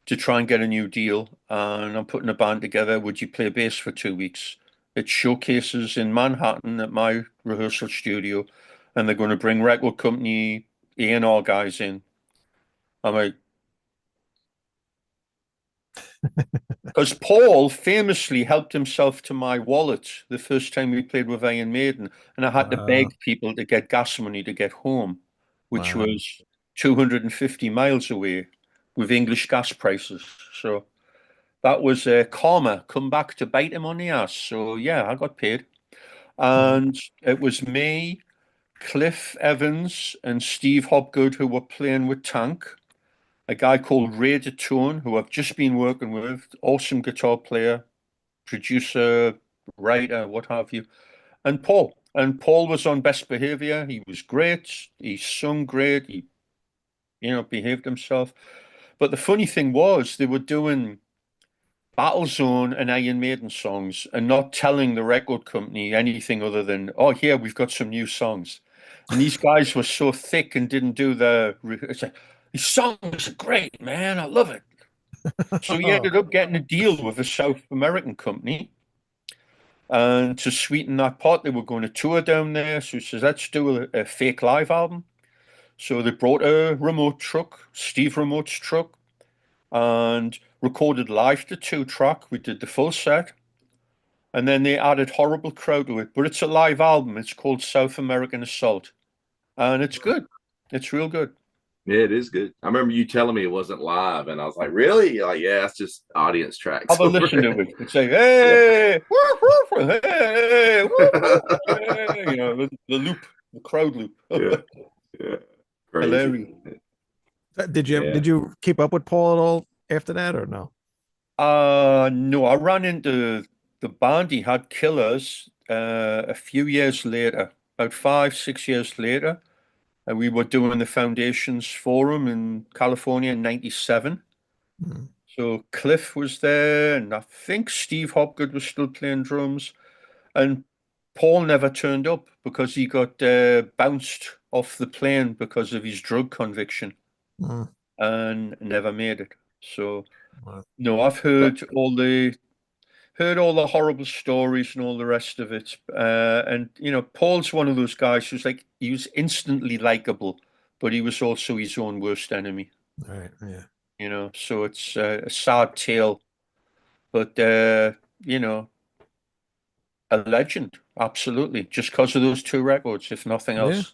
Speaker 4: to try and get a new deal, and I'm putting a band together. Would you play bass for 2 weeks? It's showcases in Manhattan at my rehearsal studio, and they're going to bring record company A&R guys in. I'm like, because Paul famously helped himself to my wallet the first time we played with Iron Maiden, and I had to beg people to get gas money to get home, which was 250 miles away with English gas prices. So that was karma come back to bite him on the ass. So yeah, I got paid. And it was me, Cliff Evans, and Steve Hobgood who were playing with Tank. A guy called Ray DeTone, who I've just been working with, awesome guitar player, producer, writer, what have you, and Paul. And Paul was on Best Behavior. He was great. He sung great. He, behaved himself. But the funny thing was, they were doing Battlezone and Iron Maiden songs and not telling the record company anything other than, oh, here, we've got some new songs. And these guys were so thick and didn't do it's like, these songs are great, man. I love it. So he ended up getting a deal with a South American company. And to sweeten that pot, they were going to tour down there. So he says, let's do a fake live album. So they brought a remote truck, Steve Remote's truck, and recorded live the 2-track. We did the full set. And then they added Horrible Crowd to it. But it's a live album. It's called South American Assault. And it's good. It's real good.
Speaker 1: Yeah, it is good. I remember you telling me it wasn't live, and I was like, "Really?" You're like, yeah, it's just audience tracks.
Speaker 4: Have a listen to it. It's like, hey, woof, woof, hey, woof, woof, hey, the loop, the crowd loop.
Speaker 1: Yeah, crazy.
Speaker 4: Hilarious.
Speaker 3: Did you keep up with Paul at all after that, or no?
Speaker 4: No, I ran into the band he had, Killers, a few years later, about 5, 6 years later. And we were doing the Foundations Forum in California in '97. So Cliff was there, and I think Steve Hopgood was still playing drums. And Paul never turned up because he got bounced off the plane because of his drug conviction and never made it. So no, I've heard all the horrible stories and all the rest of it. And Paul's one of those guys who's like, he was instantly likable, but he was also his own worst enemy.
Speaker 3: Right. Yeah.
Speaker 4: So it's a sad tale, but a legend, absolutely, just because of those 2 records, if nothing else.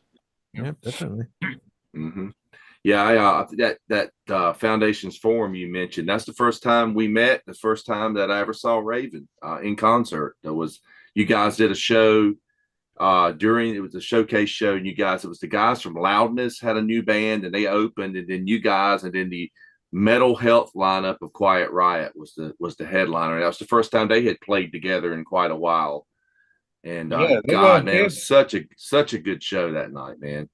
Speaker 3: Yeah, definitely.
Speaker 1: Mm-hmm. Yeah, that Foundations Forum you mentioned. That's the first time we met. The first time that I ever saw Raven in concert. There was you guys did a show during it was a showcase show, and you guys it was the guys from Loudness had a new band, and they opened, and then you guys, and then the Metal Health lineup of Quiet Riot was the headliner. That was the first time they had played together in quite a while. And
Speaker 4: Yeah, they were.
Speaker 1: God, man, it was such a good show that night, man.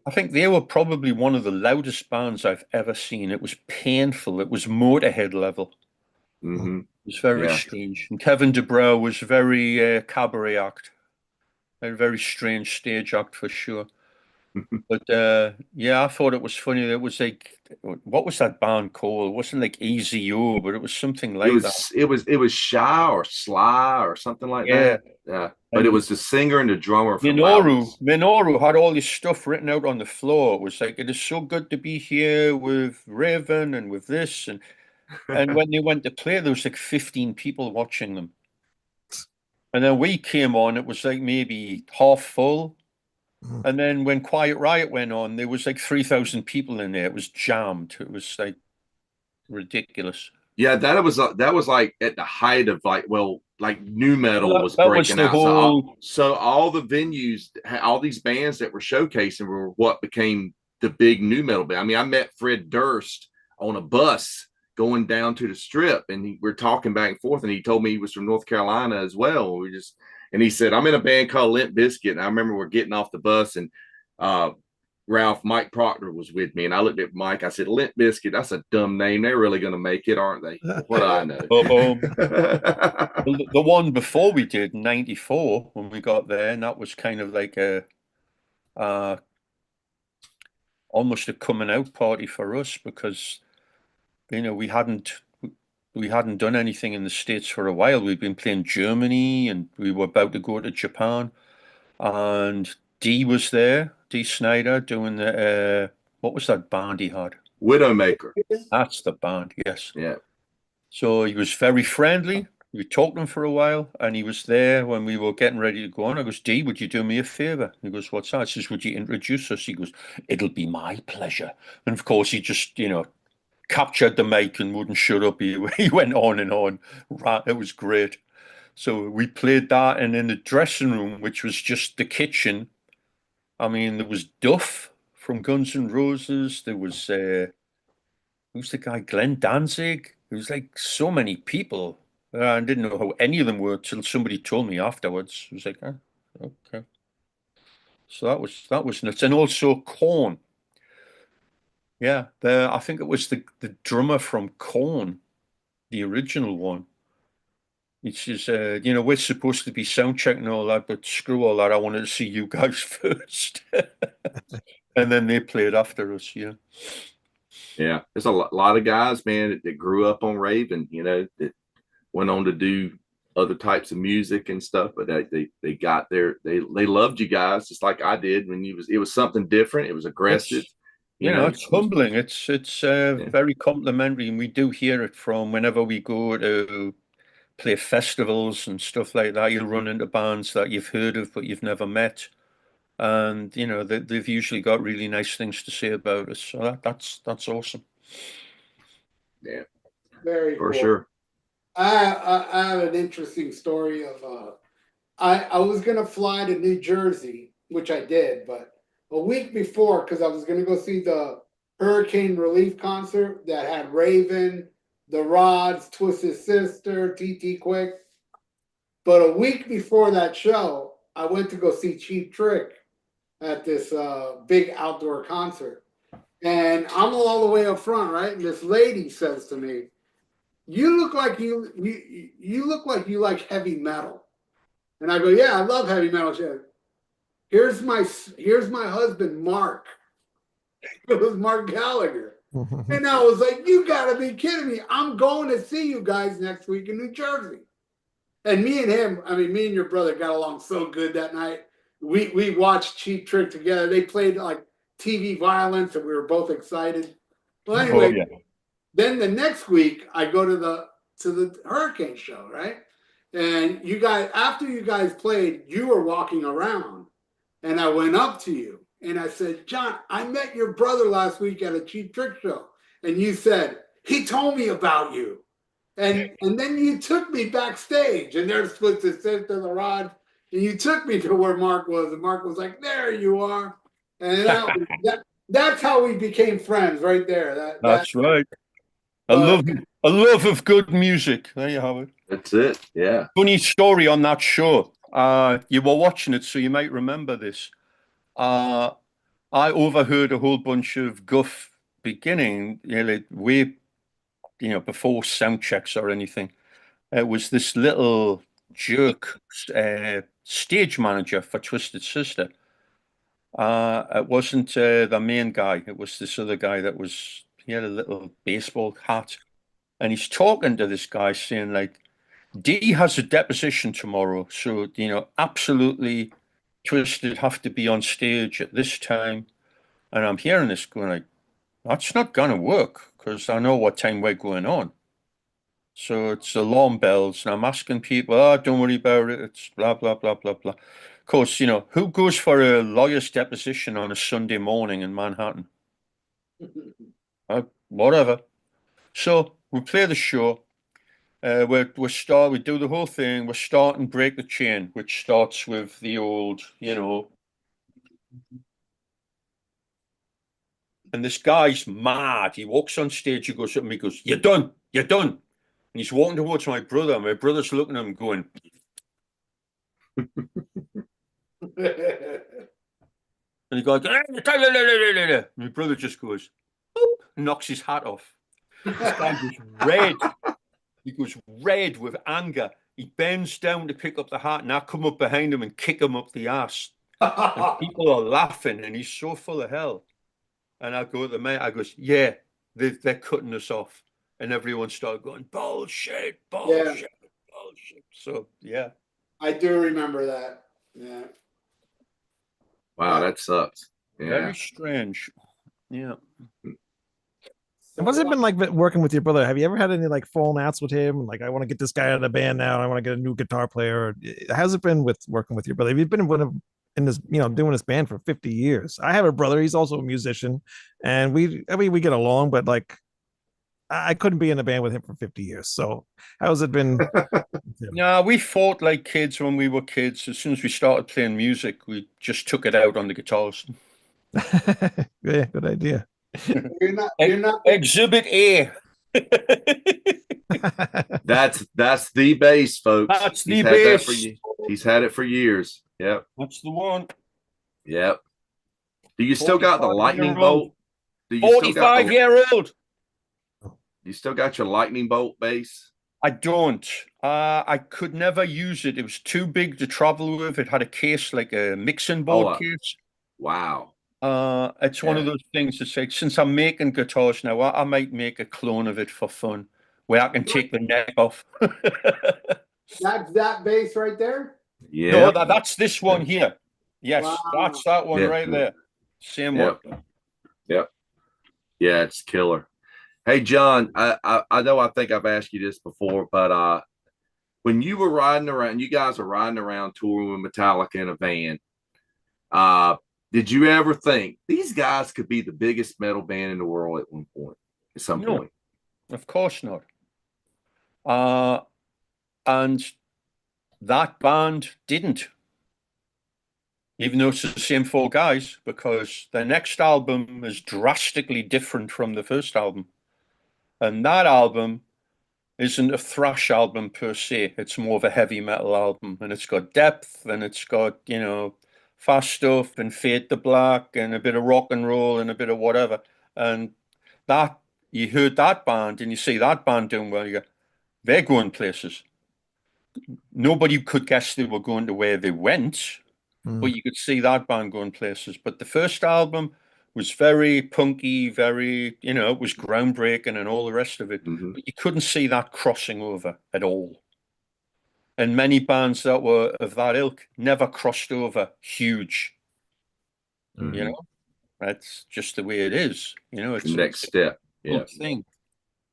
Speaker 4: I think they were probably one of the loudest bands I've ever seen. It was painful. It was Motorhead level.
Speaker 1: Mm-hmm.
Speaker 4: It was very
Speaker 1: Yeah.
Speaker 4: strange. And Kevin DeBrow was very cabaret act, a very strange stage act for sure. But yeah, I thought it was funny. It was like, what was that band called? It wasn't like Easy O, but it was something like that.
Speaker 1: It was Shy or Sly or something like
Speaker 4: Yeah.
Speaker 1: that. Yeah. But it
Speaker 4: And
Speaker 1: was the singer and the drummer from Loudness.
Speaker 4: Minoru had all this stuff written out on the floor. It was like, it is so good to be here with Raven and with this. And when they went to play, there was like 15 people watching them. And then we came on, it was like maybe half full. And then when Quiet Riot went on, there was like 3,000 people in there. It was jammed. It was like ridiculous.
Speaker 1: Yeah, that was like at the height of like new metal was
Speaker 4: That was
Speaker 1: breaking
Speaker 4: the
Speaker 1: out.
Speaker 4: whole.
Speaker 1: So all the venues, all these bands that were showcasing were what became the big new metal band. I mean, I met Fred Durst on a bus going down to the strip, and we're talking back and forth, and he told me he was from North Carolina as well. And he said, I'm in a band called Limp Bizkit, and I remember we're getting off the bus, and Mike Proctor was with me, and I looked at Mike. I said, Limp Bizkit, that's a dumb name. They're really going to make it, aren't they? What do I know?
Speaker 4: The one before we did, 94, when we got there, and that was kind of like almost a coming out party for us because, you know, we hadn't done anything in the States for a while. We'd been playing Germany and we were about to go to Japan. And Dee was there, Dee Snyder, doing the what was that band he had?
Speaker 1: Widowmaker.
Speaker 4: That's the band, yes.
Speaker 1: Yeah.
Speaker 4: So he was very friendly. We talked to him for a while, and he was there when we were getting ready to go on. I goes, Dee, would you do me a favor? He goes, what's that? I says, would you introduce us? He goes, it'll be my pleasure. And of course, he just, you know, captured the mic and wouldn't shut up. He went on and on. It was great. So we played that, and in the dressing room, which was just the kitchen, I mean, there was Duff from Guns N' Roses. There was who's the guy? Glenn Danzig. There was like so many people. I didn't know how any of them were till somebody told me afterwards. It was like, oh, okay. So that was nuts, and also Korn. Yeah, I think it was the drummer from Korn, the original one. It's just, you know, we're supposed to be sound checking all that, but screw all that. I wanted to see you guys first. And then they played after us, yeah.
Speaker 1: Yeah. There's a lot of guys, man, that grew up on Raven, you know, that went on to do other types of music and stuff, but they got there. They loved you guys just like I did when it was something different. It was aggressive.
Speaker 4: You know, it's humbling. It's very complimentary, and we do hear it from whenever we go to play festivals and stuff like that. You'll run into bands that you've heard of but you've never met, and you know they've usually got really nice things to say about us. So that's awesome.
Speaker 1: Yeah,
Speaker 2: very
Speaker 1: for
Speaker 2: cool.
Speaker 1: sure.
Speaker 2: I have an interesting story of I was gonna fly to New Jersey, which I did, but a week before, because I was gonna go see the Hurricane Relief concert that had Raven, The Rods, Twisted Sister, TT Quick. But a week before that show, I went to go see Cheap Trick at this big outdoor concert. And I'm all the way up front, right? And this lady says to me, you look like you look like you like heavy metal. And I go, yeah, I love heavy metal. She goes, here's my husband, Mark. It was Mark Gallagher. And I was like, you gotta be kidding me. I'm going to see you guys next week in New Jersey. And me and him, I mean, me and your brother got along so good that night. We watched Cheap Trick together. They played like TV Violence, and we were both excited. Well, anyway, then the next week I go to the Hurricane show, right? And you guys, after you guys played, you were walking around, and I went up to you And I said, John, I met your brother last week at a Cheap Trick show. And you said, he told me about you. And then you took me backstage, and there's Split the Sister, the Rod, and you took me to where Mark was, and Mark was like, there you are. And that's how we became friends right there.
Speaker 4: That's right.
Speaker 2: But
Speaker 4: A love of good music. There you have it.
Speaker 1: That's it. Yeah.
Speaker 4: Funny story on that show. You were watching it, so you might remember this. I overheard a whole bunch of guff beginning, before sound checks or anything. It was this little jerk stage manager for Twisted Sister. It wasn't the main guy. It was this other guy he had a little baseball hat. And he's talking to this guy saying, like, Dee has a deposition tomorrow. So, absolutely Twisted have to be on stage at this time. And I'm hearing this going like, that's not going to work because I know what time we're going on. So it's alarm bells, and I'm asking people, oh, don't worry about it. It's blah, blah, blah, blah, blah. Of course, who goes for a lawyer's deposition on a Sunday morning in Manhattan? Whatever. So we play the show. We do the whole thing. We're starting Break the Chain, which starts with the old, and this guy's mad. He walks on stage, he goes up and he goes, you're done, you're done. And he's walking towards my brother, and my brother's looking at him going, and he goes, and my brother just goes, boop, knocks his hat off. This guy goes red. He goes red with anger. He bends down to pick up the hat, and I come up behind him and kick him up the ass. And people are laughing, and he's so full of hell. And I go to the mate, I goes, yeah, they're cutting us off. And everyone started going, bullshit, bullshit, bullshit. So, yeah.
Speaker 2: I do remember that. Yeah.
Speaker 1: Wow, that sucks. Yeah.
Speaker 4: Very strange. Yeah.
Speaker 3: And what's it been like working with your brother? Have you ever had any like falling outs with him? Like, I want to get this guy out of the band now. I want to get a new guitar player. How's it been with working with your brother? Have you been in this, doing this band for 50 years? I have a brother. He's also a musician, and we get along, but like, I couldn't be in a band with him for 50 years. So how's it been?
Speaker 4: Yeah, we fought like kids when we were kids. As soon as we started playing music, we just took it out on the guitars.
Speaker 3: Yeah, good idea.
Speaker 2: You're not
Speaker 4: Exhibit A.
Speaker 1: That's the bass, folks.
Speaker 4: That's the bass.
Speaker 1: He's had it for years. Yep.
Speaker 4: That's the one.
Speaker 1: Yep. Do you still got the lightning bolt?
Speaker 4: 45-year-old.
Speaker 1: You still got your lightning bolt bass?
Speaker 4: I don't. I could never use it. It was too big to travel with. It had a case like a mixing board case.
Speaker 1: Wow.
Speaker 4: It's one of those things that's like, since I'm making guitars now, I might make a clone of it for fun where I can take the neck off.
Speaker 2: That's that bass right there?
Speaker 1: Yeah.
Speaker 4: No, that's this one here. Yes, wow. That's that one right there. Same one.
Speaker 1: Yep. Yeah, it's killer. Hey, John, I know I think I've asked you this before, but when you were riding around, you guys are riding around touring with Metallica in a van, did you ever think these guys could be the biggest metal band in the world at one point, at some point?
Speaker 4: Of course not. And that band didn't. Even though it's the same four guys, because the next album is drastically different from the first album. And that album isn't a thrash album per se. It's more of a heavy metal album. And it's got depth, and it's got, fast stuff and Fade to Black and a bit of rock and roll and a bit of whatever. And that, you heard that band and you see that band doing well, you go, they're going places. Nobody could guess they were going to where they went, but you could see that band going places. But the first album was very punky, very, it was groundbreaking and all the rest of it.
Speaker 1: Mm-hmm.
Speaker 4: But you couldn't see that crossing over at all. And many bands that were of that ilk never crossed over huge.
Speaker 1: Mm-hmm.
Speaker 4: That's just the way it is. It's
Speaker 1: the next step. Yeah.
Speaker 4: Thing.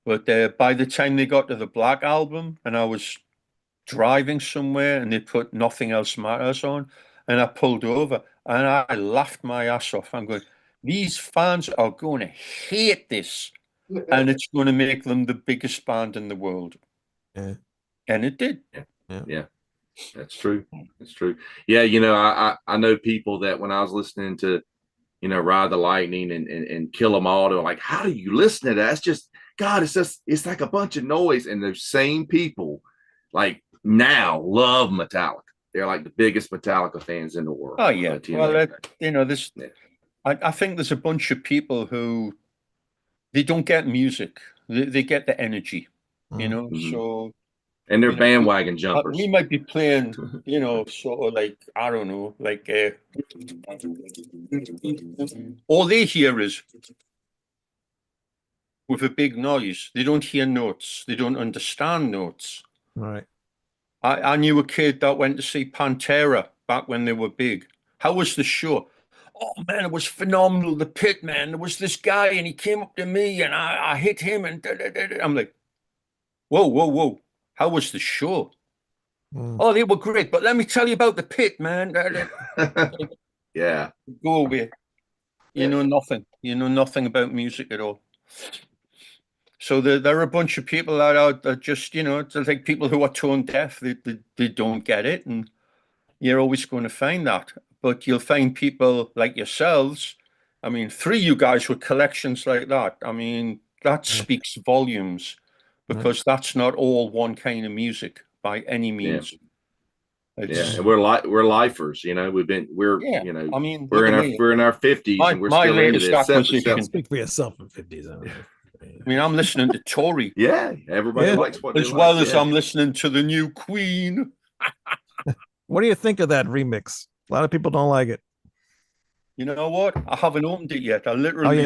Speaker 4: But by the time they got to the Black album and I was driving somewhere and they put Nothing Else Matters on, and I pulled over and I laughed my ass off. I'm going, these fans are going to hate this, and it's going to make them the biggest band in the world.
Speaker 3: Yeah.
Speaker 4: And it did.
Speaker 1: Yeah. That's true. That's true. Yeah, you know, I know people that when I was listening to, you know, Ride the Lightning and Kill 'Em All, they're like, how do you listen to that? It's just, God, it's like a bunch of noise. And those same people, like now, love Metallica. They're like the biggest Metallica fans in the world.
Speaker 4: Oh yeah. Well, you know, this.
Speaker 1: Yeah.
Speaker 4: I think there's a bunch of people who they don't get music. They get the energy. You know, so.
Speaker 1: And they're bandwagon
Speaker 4: We
Speaker 1: jumpers.
Speaker 4: might be playing, you know, sort of like, I don't know, like all they hear is with a big noise. They don't hear notes. They don't understand notes.
Speaker 3: Right.
Speaker 4: I knew a kid that went to see Pantera back when they were big. How was the show? Oh man, it was phenomenal. The Pit, man. There was this guy and he came up to me and I hit him and I'm like, whoa, whoa, whoa. How was the show? Oh, they were great, but let me tell you about the Pit, man.
Speaker 1: Yeah.
Speaker 4: Go away. You know nothing. You know nothing about music at all. So there are a bunch of people that are just, you know, it's like people who are tone deaf. They don't get it, and you're always going to find that. But you'll find people like yourselves. I mean, 3 you guys with collections like that. I mean, that speaks volumes, because that's not all one kind of music by any means.
Speaker 1: Yeah, and we're lifers, you know. You know,
Speaker 4: I mean,
Speaker 1: we're in our 50s and we're still into this.
Speaker 3: Speak for yourself in 50s.
Speaker 4: I mean, I'm listening to Tory.
Speaker 1: Yeah, everybody likes what
Speaker 4: as well as I'm listening to the new Queen.
Speaker 3: What do you think of that remix? A lot of people don't like it.
Speaker 4: You know what? I haven't opened it yet. I literally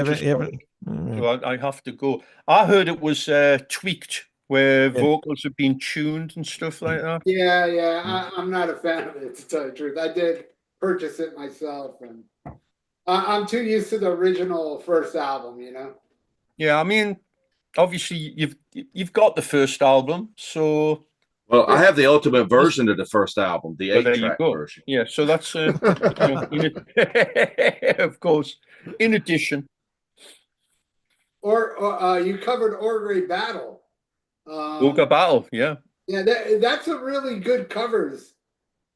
Speaker 4: so I have to go. I heard it was tweaked, where vocals have been tuned and stuff like that.
Speaker 2: Yeah. I'm not a fan of it, to tell you the truth. I did purchase it myself, and I'm too used to the original first album, you know.
Speaker 4: Yeah, I mean, obviously you've got the first album, so.
Speaker 1: Well, I have the ultimate version of the first album, the 8-track version.
Speaker 4: Yeah, so that's you know, of course, in addition.
Speaker 2: Or you covered Or Great Battle.
Speaker 4: Ogre Battle, yeah.
Speaker 2: Yeah, that's a really good covers,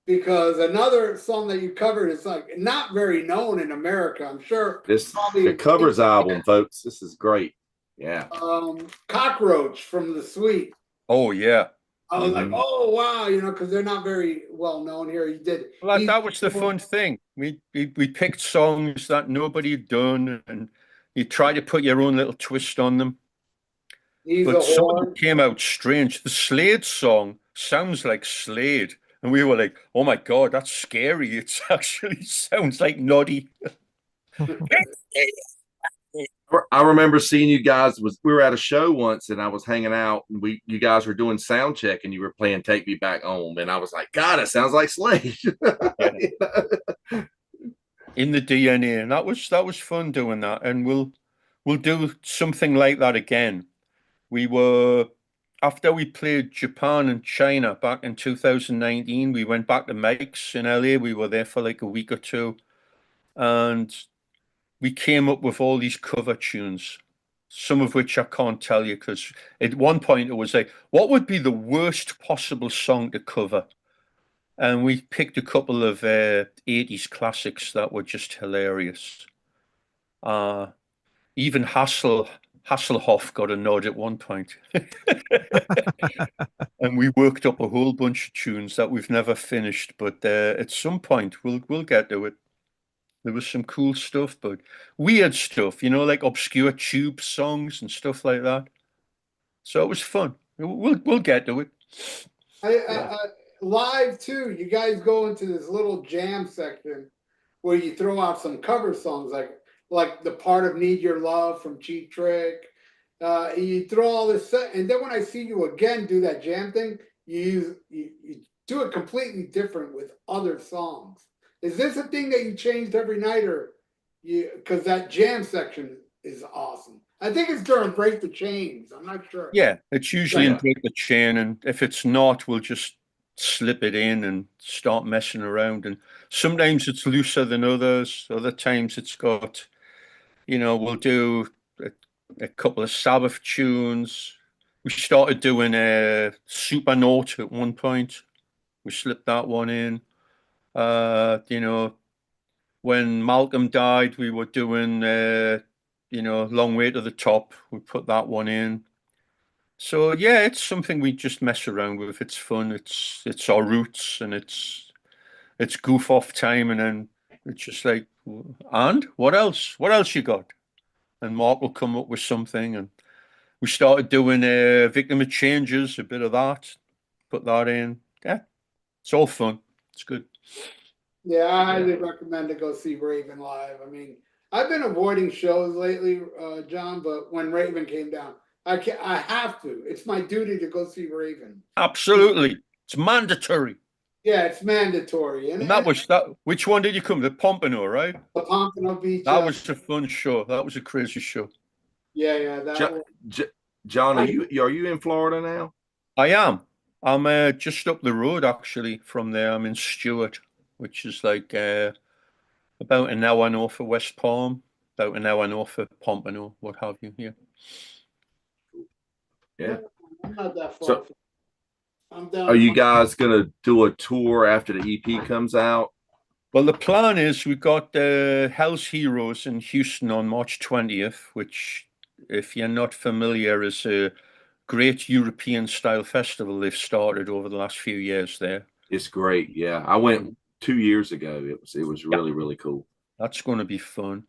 Speaker 2: because another song that you covered is like not very known in America. I'm sure
Speaker 1: this the covers album, folks. This is great. Yeah.
Speaker 2: Cockroach from The Sweet.
Speaker 4: Oh yeah.
Speaker 2: I was like, oh wow, you know, because they're not very well known here. You did.
Speaker 4: Well, that was the fun thing. We picked songs that nobody had done, and you try to put your own little twist on them. But some of them came out strange. The Slade song sounds like Slade, and we were like, "Oh my god, that's scary!" It actually sounds like Noddy.
Speaker 1: I remember seeing you guys. We were at a show once, and I was hanging out, and you guys were doing sound check, and you were playing "Take Me Back Home," and I was like, "God, it sounds like Slade."
Speaker 4: In the DNA, and that was fun doing that, and we'll do something like that again. We were, after we played Japan and China back in 2019, we went back to Mike's in LA. We were there for like a week or two, and we came up with all these cover tunes, some of which I can't tell you, because at one point it was like, what would be the worst possible song to cover? And we picked a couple of 80s classics that were just hilarious. Even Hasselhoff got a nod at one point. And we worked up a whole bunch of tunes that we've never finished, but at some point we'll get to it. There was some cool stuff, but weird stuff, you know, like obscure tube songs and stuff like that. So it was fun. We'll get to it.
Speaker 2: Live too, you guys go into this little jam section where you throw out some cover songs, like the part of "Need Your Love" from Cheap Trick. You throw all this set, and then when I see you again do that jam thing, you do it completely different with other songs. Is this a thing that you changed every night, or because that jam section is awesome? I think it's during Break the Chains. I'm not sure.
Speaker 4: Yeah, it's usually in Break the Chain, and if it's not, we'll just slip it in and start messing around. And sometimes it's looser than others. Other times it's got, we'll do a couple of Sabbath tunes. We started doing a Supernaut at one point. We slipped that one in. When Malcolm died, we were doing, Long Way to the Top. We put that one in. So yeah, it's something we just mess around with. It's fun. It's our roots, and it's goof off time, and then it's just like, and what else? What else you got? And Mark will come up with something, and we started doing Victim of Changes, a bit of that, put that in. Yeah, it's all fun. It's good.
Speaker 2: Yeah, I highly recommend to go see Raven live. I mean, I've been avoiding shows lately, John, but when Raven came down, I have to. It's my duty to go see Raven.
Speaker 4: Absolutely, it's mandatory.
Speaker 2: Yeah, it's mandatory.
Speaker 4: And that was that. Which one did you come? The Pompano, right?
Speaker 2: The Pompano Beach.
Speaker 4: That was a fun show. That was a crazy show.
Speaker 2: Yeah.
Speaker 1: John, are you in Florida now?
Speaker 4: I am. I'm just up the road actually from there. I'm in Stewart, which is like about an hour north of West Palm, about an hour north of Pompano, what have you here.
Speaker 1: Yeah.
Speaker 2: I'm not that far.
Speaker 1: So,
Speaker 2: I'm down.
Speaker 1: are you guys gonna do a tour after the EP comes out?
Speaker 4: Well, the plan is we've got Hell's Heroes in Houston on March 20th, which, if you're not familiar, is a great European style festival they've started over the last few years there.
Speaker 1: It's great. Yeah. I went 2 years ago. It was really, really cool.
Speaker 4: That's going to be fun.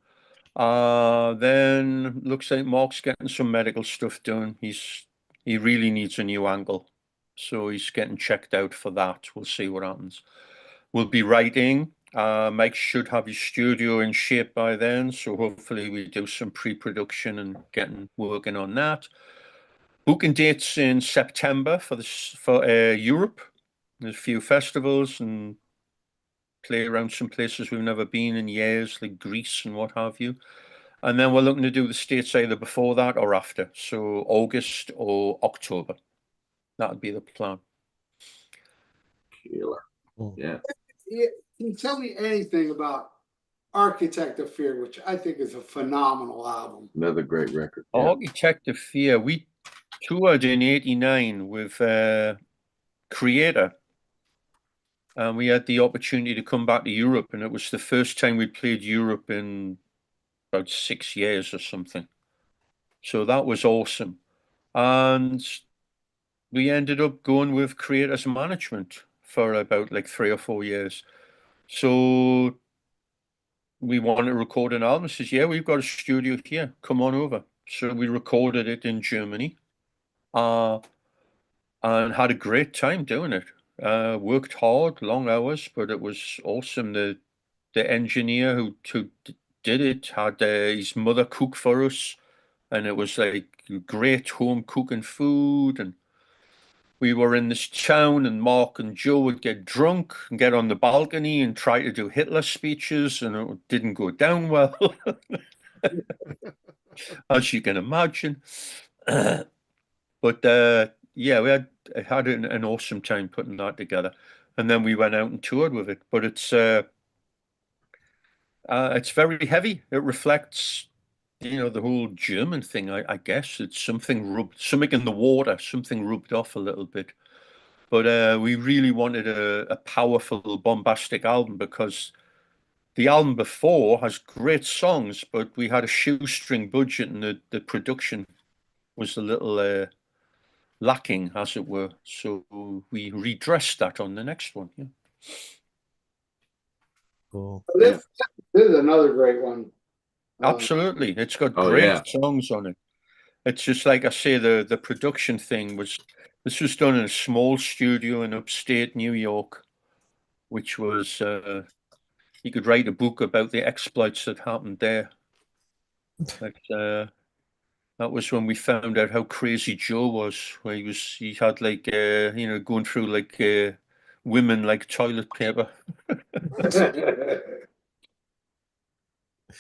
Speaker 4: Then looks like Mark's getting some medical stuff done. He really needs a new angle, so he's getting checked out for that. We'll see what happens. We'll be writing. Mike should have his studio in shape by then, so hopefully we do some pre-production and working on that. Booking dates in September for Europe. There's a few festivals and play around some places we've never been in years, like Greece and what have you. And then we're looking to do the States either before that or after. So August or October. That would be the plan.
Speaker 1: Killer. Yeah.
Speaker 2: Can you tell me anything about Architect of Fear, which I think is a phenomenal album?
Speaker 1: Another great record. Yeah.
Speaker 4: Architect of Fear. We toured in '89 with Creator. And we had the opportunity to come back to Europe, and it was the first time we'd played Europe in about 6 years or something. So that was awesome. And we ended up going with Creators Management for about like 3 or 4 years. So we wanted to record an album. He says, yeah, we've got a studio here. Come on over. So we recorded it in Germany and had a great time doing it. Worked hard, long hours, but it was awesome. The engineer who did it had his mother cook for us, and it was like great home cooking food. And we were in this town, and Mark and Joe would get drunk and get on the balcony and try to do Hitler speeches, and it didn't go down well, as you can imagine. But yeah, we had an awesome time putting that together, and then we went out and toured with it. But it's very heavy. It reflects, the whole German thing. I guess it's something in the water, something rubbed off a little bit. But we really wanted a powerful, bombastic album, because the album before has great songs, but we had a shoestring budget, and the production was a little lacking, as it were. So we redressed that on the next one. Yeah.
Speaker 3: Cool.
Speaker 2: This is another great one.
Speaker 4: Absolutely. It's got great songs on it. It's just like I say, the production thing was done in a small studio in upstate New York, which was you could write a book about the exploits that happened there. Like that was when we found out how crazy Joe was, where he had like going through like women like toilet paper.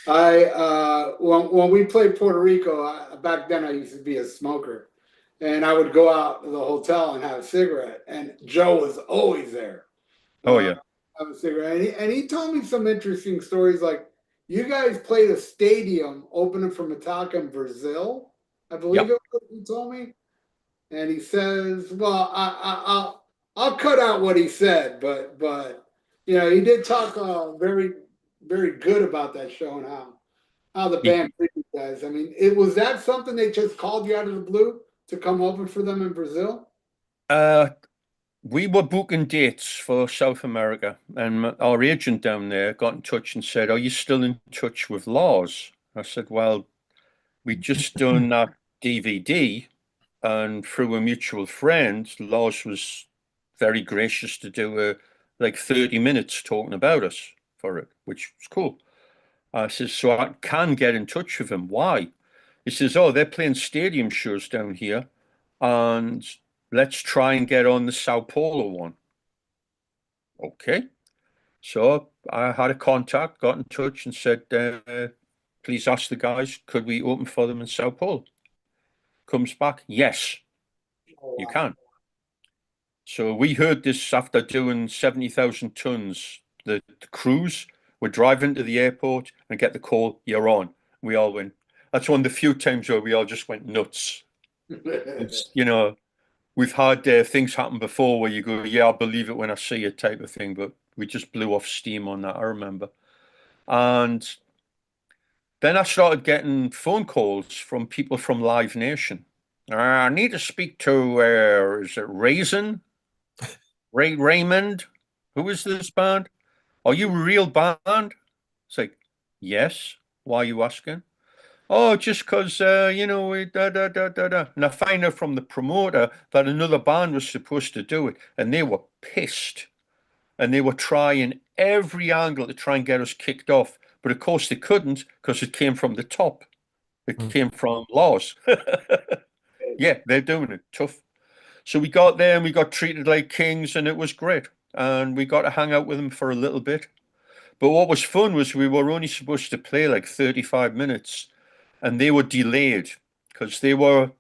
Speaker 2: When we played Puerto Rico, back then I used to be a smoker, and I would go out to the hotel and have a cigarette, and Joe was always there.
Speaker 4: Oh yeah.
Speaker 2: Have a cigarette, and he told me some interesting stories. Like you guys played a stadium opening for Metallica in Brazil, I believe
Speaker 4: Yep.
Speaker 2: it was. He told me, and he says, "Well, I'll cut out what he said, but you know, he did talk very very good about that show and how the
Speaker 4: He-
Speaker 2: band treated you guys. I mean, it was that something they just called you out of the blue to come open for them in Brazil?
Speaker 4: we were booking dates for South America, and our agent down there got in touch and said, "Are you still in touch with Lars?" I said, "Well, we just done that DVD, and through a mutual friend, Lars was very gracious to do like 30 minutes talking about us for it, which was cool." I says, "So I can get in touch with him. Why?" He says, "Oh, they're playing stadium shows down here, and let's try and get on the Sao Paulo one." Okay. So I had a contact, got in touch and said, please ask the guys, could we open for them in Sao Paulo? Comes back, yes,
Speaker 2: Oh,
Speaker 4: you
Speaker 2: wow.
Speaker 4: can. So we heard this after doing 70,000 tons. The crews were driving to the airport and get the call, you're on. We all went. That's one of the few times where we all just went nuts. It's, you know, we've had things happen before where you go, yeah, I'll believe it when I see it type of thing, but we just blew off steam on that, I remember. And then I started getting phone calls from people from Live Nation. I need to speak to, is it Raisin? Raymond? Who is this band? Are you a real band? It's like, yes. Why are you asking? Oh, just because, you know, da, da, da, da, da. And I find out from the promoter that another band was supposed to do it, and they were pissed. And they were trying every angle to try and get us kicked off. But of course they couldn't because it came from the top. It came from Laos. Yeah, they're doing it tough. So we got there and we got treated like kings, and it was great. And we got to hang out with them for a little bit. But what was fun was we were only supposed to play like 35 minutes, and they were delayed because they were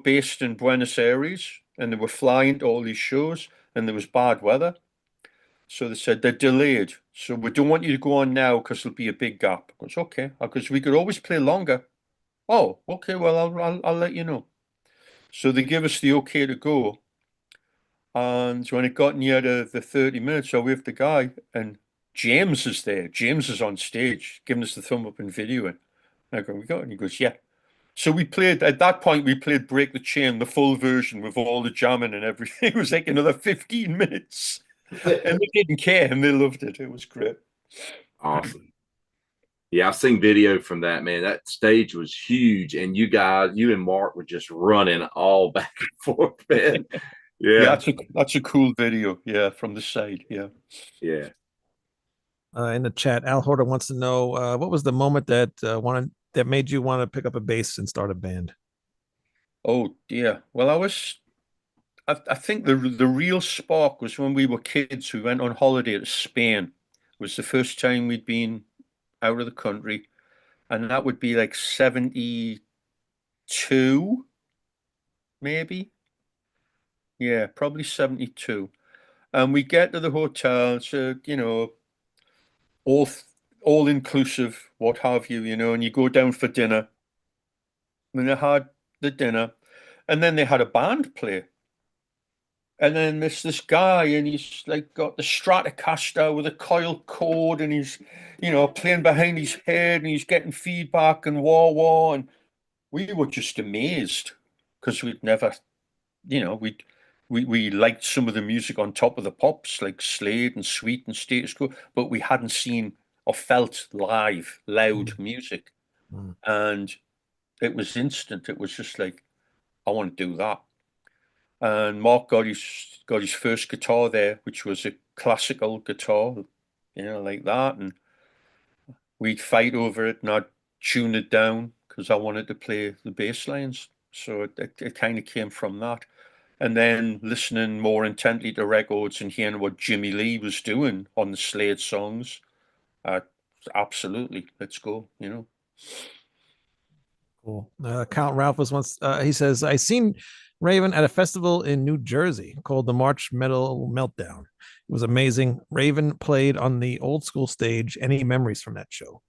Speaker 4: based in Buenos Aires, and they were flying to all these shows, and there was bad weather. So they said they're delayed. So we don't want you to go on now because there'll be a big gap. I goes, okay, because we could always play longer. Oh, okay, well, I'll let you know. So they give us the okay to go. And when it got near the 30 minutes, I waved the guy, and James is there. James is on stage, giving us the thumb up and videoing. And I go, we got it. And he goes, yeah. So we played, at that point, we played Break the Chain, the full version with all the jamming and everything. It was like another 15 minutes. And they didn't care, and they loved it. It was great.
Speaker 1: Awesome. Yeah, I've seen video from that, man. That stage was huge, and you and Mark were just running all back and forth, man.
Speaker 4: Yeah,
Speaker 1: Yeah,
Speaker 4: that's a cool video. Yeah, from the side. Yeah.
Speaker 1: yeah.
Speaker 3: In the chat, Al Horta wants to know what was the moment that made you want to pick up a bass and start a band?
Speaker 4: Oh dear. Well, I think the real spark was when we were kids. We went on holiday to Spain. It was the first time we'd been out of the country, and that would be like 72, maybe. Yeah, probably 72. And we get to the hotel, so all all inclusive, what have you, and you go down for dinner. And they had the dinner, and then they had a band play. And then there's this guy, and he's like got the Stratocaster with a coil cord, and he's, playing behind his head, and he's getting feedback and wah wah. And we were just amazed because we'd never, we liked some of the music on Top of the Pops, like Slade and Sweet and Status Quo, but we hadn't seen or felt live, loud music.
Speaker 3: Mm.
Speaker 4: And it was instant. It was just like, I want to do that. And Mark got his first guitar there, which was a classical guitar, like that. And we'd fight over it, and I'd tune it down because I wanted to play the bass lines. So it kind of came from that. And then listening more intently to records and hearing what Jimmy Lee was doing on the Slade songs, absolutely, let's go.
Speaker 3: Cool. Count Ralph was once, he says, I seen Raven at a festival in New Jersey called the March Metal Meltdown. It was amazing. Raven played on the old school stage. Any memories from that show?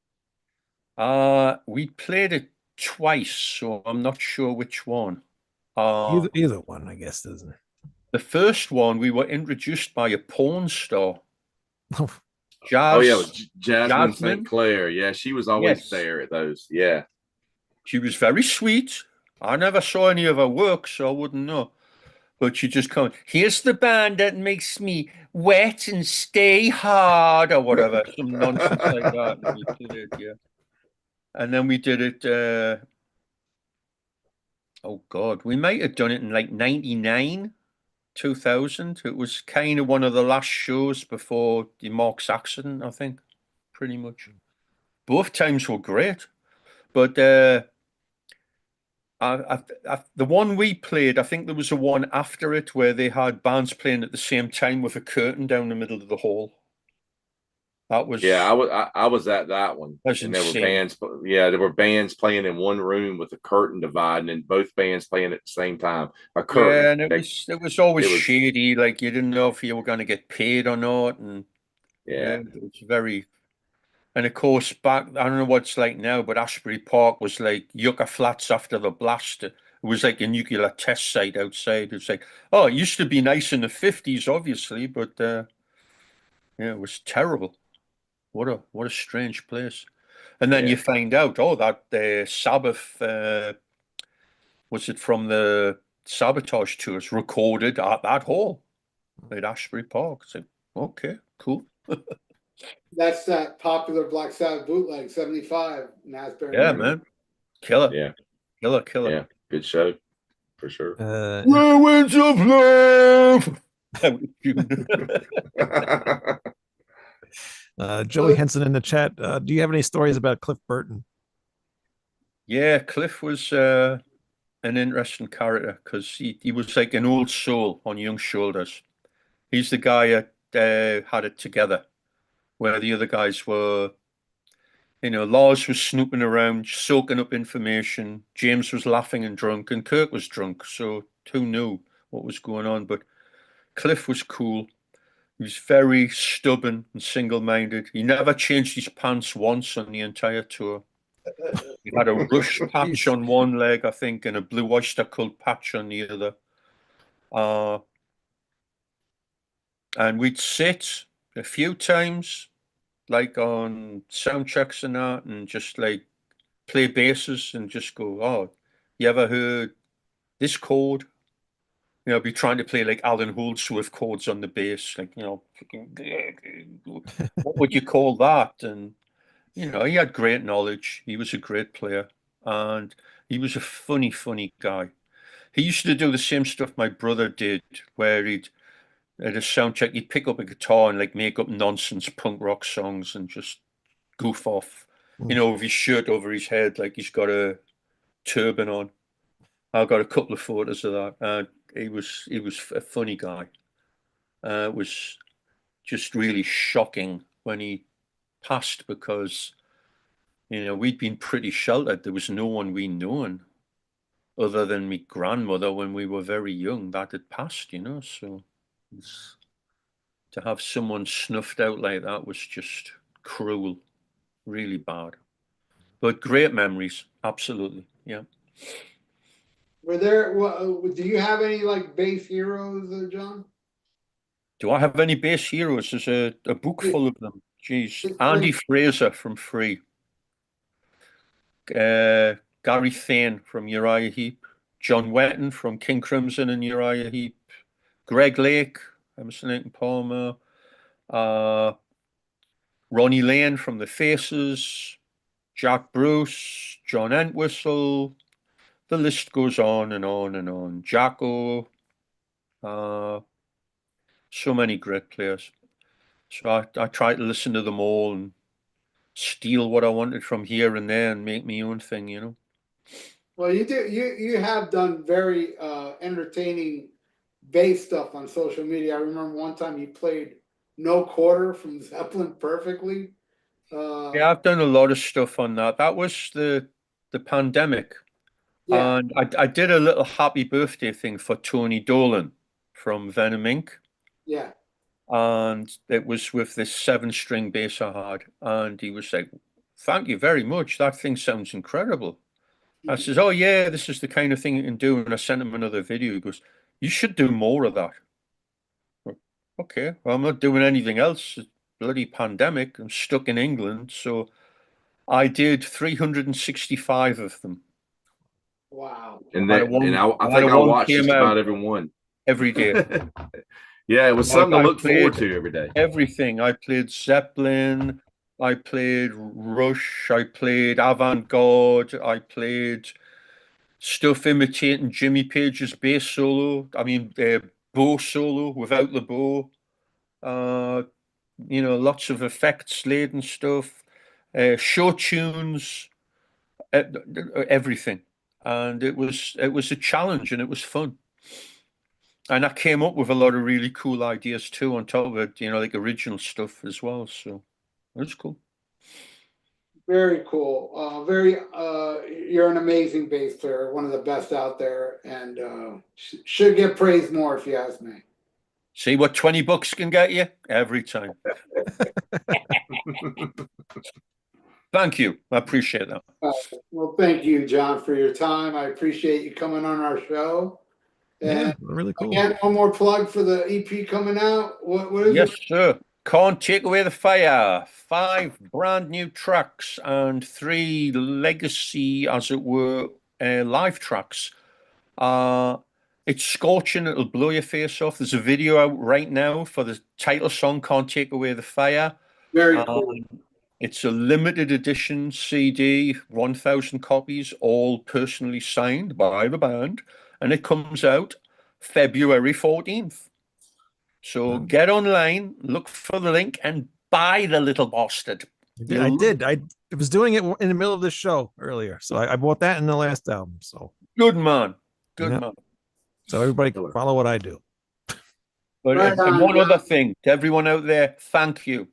Speaker 4: We played it twice, so I'm not sure which one.
Speaker 3: Either one, I guess, doesn't
Speaker 4: The first one, we were introduced by a porn star,
Speaker 3: it?
Speaker 1: Oh yeah, it was Jasmine St.
Speaker 4: Jasmine.
Speaker 1: Clair. Yeah, she was always
Speaker 4: Yes,
Speaker 1: there at those. Yeah.
Speaker 4: she was very sweet. I never saw any of her work, so I wouldn't know. But she just come, here's the band that makes me wet and stay hard, or whatever, some nonsense like that. And we did it, yeah. And then we did it. Oh God, we might have done it in like '99, 2000. It was kind of one of the last shows before the Mark's accident, I think, pretty much. Both times were great, but the one we played, I think there was a one after it where they had bands playing at the same time with a curtain down the middle of the hall. That
Speaker 1: Yeah,
Speaker 4: was
Speaker 1: I was at that one,
Speaker 4: that's
Speaker 1: and there were
Speaker 4: insane.
Speaker 1: bands. Yeah, there were bands playing in one room with a curtain dividing, and both bands playing at the same time. A
Speaker 4: Yeah,
Speaker 1: curtain.
Speaker 4: and it was always
Speaker 1: It was
Speaker 4: shady, like you didn't know if you were going to get paid or not, and yeah,
Speaker 1: yeah,
Speaker 4: it was very. And of course, back I don't know what it's like now, but Ashbury Park was like Yucca Flats after the blast. It was like a nuclear test site outside. It's like, oh, it used to be nice in the 50s, obviously, but yeah, it was terrible. What a strange place. And then
Speaker 1: yeah.
Speaker 4: you find out, oh, that Sabbath was it from the Sabotage tours recorded at that hall at Ashbury Park. It's like, okay, cool.
Speaker 2: That's that popular Black Sabbath bootleg, 75, Nasbury,
Speaker 4: Yeah,
Speaker 2: New
Speaker 1: Hmm.
Speaker 2: York.
Speaker 4: man. Killer,
Speaker 1: Yeah,
Speaker 4: killer, killer.
Speaker 1: yeah. Good show for sure.
Speaker 3: Uh,
Speaker 4: Winds of love.
Speaker 3: Joey Henson in the chat. Do you have any stories about Cliff Burton?
Speaker 4: Yeah, Cliff was an interesting character because he was like an old soul on young shoulders. He's the guy that had it together, where the other guys were, Lars was snooping around, soaking up information. James was laughing and drunk, and Kirk was drunk. So who knew what was going on? But Cliff was cool. He was very stubborn and single-minded. He never changed his pants once on the entire tour. He had a rush patch
Speaker 3: Jeez.
Speaker 4: on one leg, I think, and a blue oyster cult patch on the other. And we'd sit a few times, like on sound checks and that, and just like play basses and just go, oh, you ever heard this chord? Be trying to play like Alan Holdsworth chords on the bass, like, what would you call that? And, he had great knowledge. He was a great player and he was a funny, funny guy. He used to do the same stuff my brother did, where he'd, at a sound check, he'd pick up a guitar and like make up nonsense punk rock songs and just goof off, with his shirt over his head, like he's got a turban on. I've got a couple of photos of that. He was a funny guy. It was just really shocking when he passed because we'd been pretty sheltered. There was no one we known other than my grandmother when we were very young that had passed. So to have someone snuffed out like that was just cruel, really bad. But great memories, absolutely, yeah.
Speaker 2: Were there? Do you have any like bass heroes, John?
Speaker 4: Do I have any bass heroes? There's a book full of them. Jeez.
Speaker 2: Just
Speaker 4: Andy
Speaker 2: bring.
Speaker 4: Fraser from Free. Gary Thane from Uriah Heep. John Wetton from King Crimson and Uriah Heep. Greg Lake, Emerson Lake and Palmer. Ronnie Lane from The Faces. Jack Bruce. John Entwistle. The list goes on and on and on. Jacko. So many great players. So I try to listen to them all and steal what I wanted from here and there and make my own thing.
Speaker 2: Well, you do. You have done very entertaining bass stuff on social media. I remember one time you played "No Quarter" from Zeppelin perfectly.
Speaker 4: Yeah, I've done a lot of stuff on that. That was the pandemic.
Speaker 2: Yeah.
Speaker 4: And I did a little happy birthday thing for Tony Dolan from Venom Inc.
Speaker 2: Yeah.
Speaker 4: And it was with this 7-string bass I had. And he was like, thank you very much. That thing sounds incredible. I says, oh, yeah, this is the kind of thing you can do. And I sent him another video. He goes, you should do more of that. Okay, well, I'm not doing anything else. It's bloody pandemic. I'm stuck in England. So I did 365 of them.
Speaker 2: Wow.
Speaker 1: And I think I watched just about every one.
Speaker 4: Every day.
Speaker 1: Yeah, it was something to look forward to every day.
Speaker 4: Everything. I played Zeppelin. I played Rush. I played Avant-Garde. I played stuff imitating Jimmy Page's bass solo. I mean, bow solo without the bow. You know, lots of effects laden stuff. Show tunes. Everything. And it was a challenge and it was fun. And I came up with a lot of really cool ideas too on top of it, you know, like original stuff as well. So it was cool.
Speaker 2: Very cool. You're an amazing bass player, one of the best out there, and should get praised more if you ask me.
Speaker 4: See what $20 can get you every time. Thank you. I appreciate that.
Speaker 2: Well, thank you, John, for your time. I appreciate you coming on our show. And
Speaker 3: yeah, really cool.
Speaker 2: Again, one more plug for the EP coming out. What is
Speaker 4: yes,
Speaker 2: it?
Speaker 4: Yes, sir. Can't Take Away the Fire. 5 brand new tracks and 3 legacy, as it were, live tracks. It's scorching. It'll blow your face off. There's a video out right now for the title song, Can't Take Away the Fire.
Speaker 2: Very cool.
Speaker 4: It's a limited edition CD, 1,000 copies, all personally signed by the band. And it comes out February 14th. So get online, look for the link, and buy the little bastard.
Speaker 3: I did. I was doing it in the middle of the show earlier. So I bought that in the last album. So
Speaker 4: good man. Good man.
Speaker 3: So everybody follow what I do.
Speaker 4: But and one other thing, to everyone out there, thank you.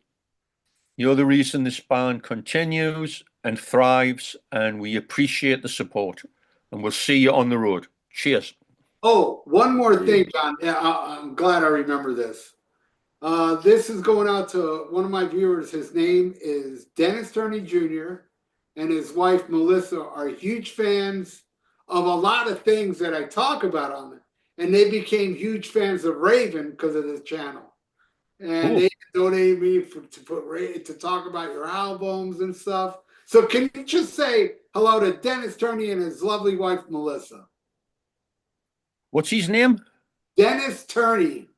Speaker 4: You're the reason this band continues and thrives, and we appreciate the support. And we'll see you on the road. Cheers.
Speaker 2: Oh, one more thing, John. Yeah, I'm glad I remember this. This is going out to one of my viewers. His name is Dennis Turney Jr. and his wife, Melissa, are huge fans of a lot of things that I talk about on it. And they became huge fans of Raven because of this channel. And they donated me to talk about your albums and stuff. So can you just say hello to Dennis Turney and his lovely wife, Melissa?
Speaker 4: What's his name?
Speaker 2: Dennis Turney.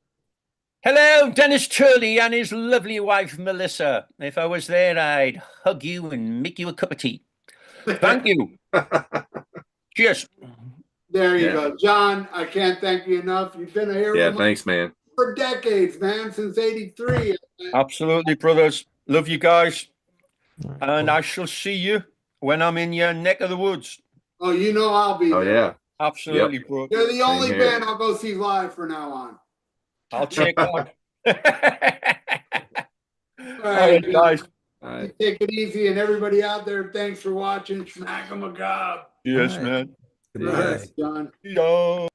Speaker 4: Hello, Dennis Turney and his lovely wife, Melissa. If I was there, I'd hug you and make you a cup of tea. Thank you. Cheers.
Speaker 2: There you go. John, I can't thank you enough. You've been a hero.
Speaker 1: Yeah, thanks, man.
Speaker 2: For decades, man, since '83.
Speaker 4: Absolutely, brothers. Love you guys. And I shall see you when I'm in your neck of the woods.
Speaker 2: Oh, you know I'll be there.
Speaker 1: Oh, yeah.
Speaker 4: Absolutely, bro.
Speaker 2: You're the only band I'll go see live from now on.
Speaker 4: I'll check that.
Speaker 2: All right,
Speaker 4: guys.
Speaker 1: All right.
Speaker 2: Take it easy, and everybody out there, thanks for watching. Smack 'em a gob.
Speaker 4: Yes, man.
Speaker 2: Yes, John.
Speaker 4: Yo.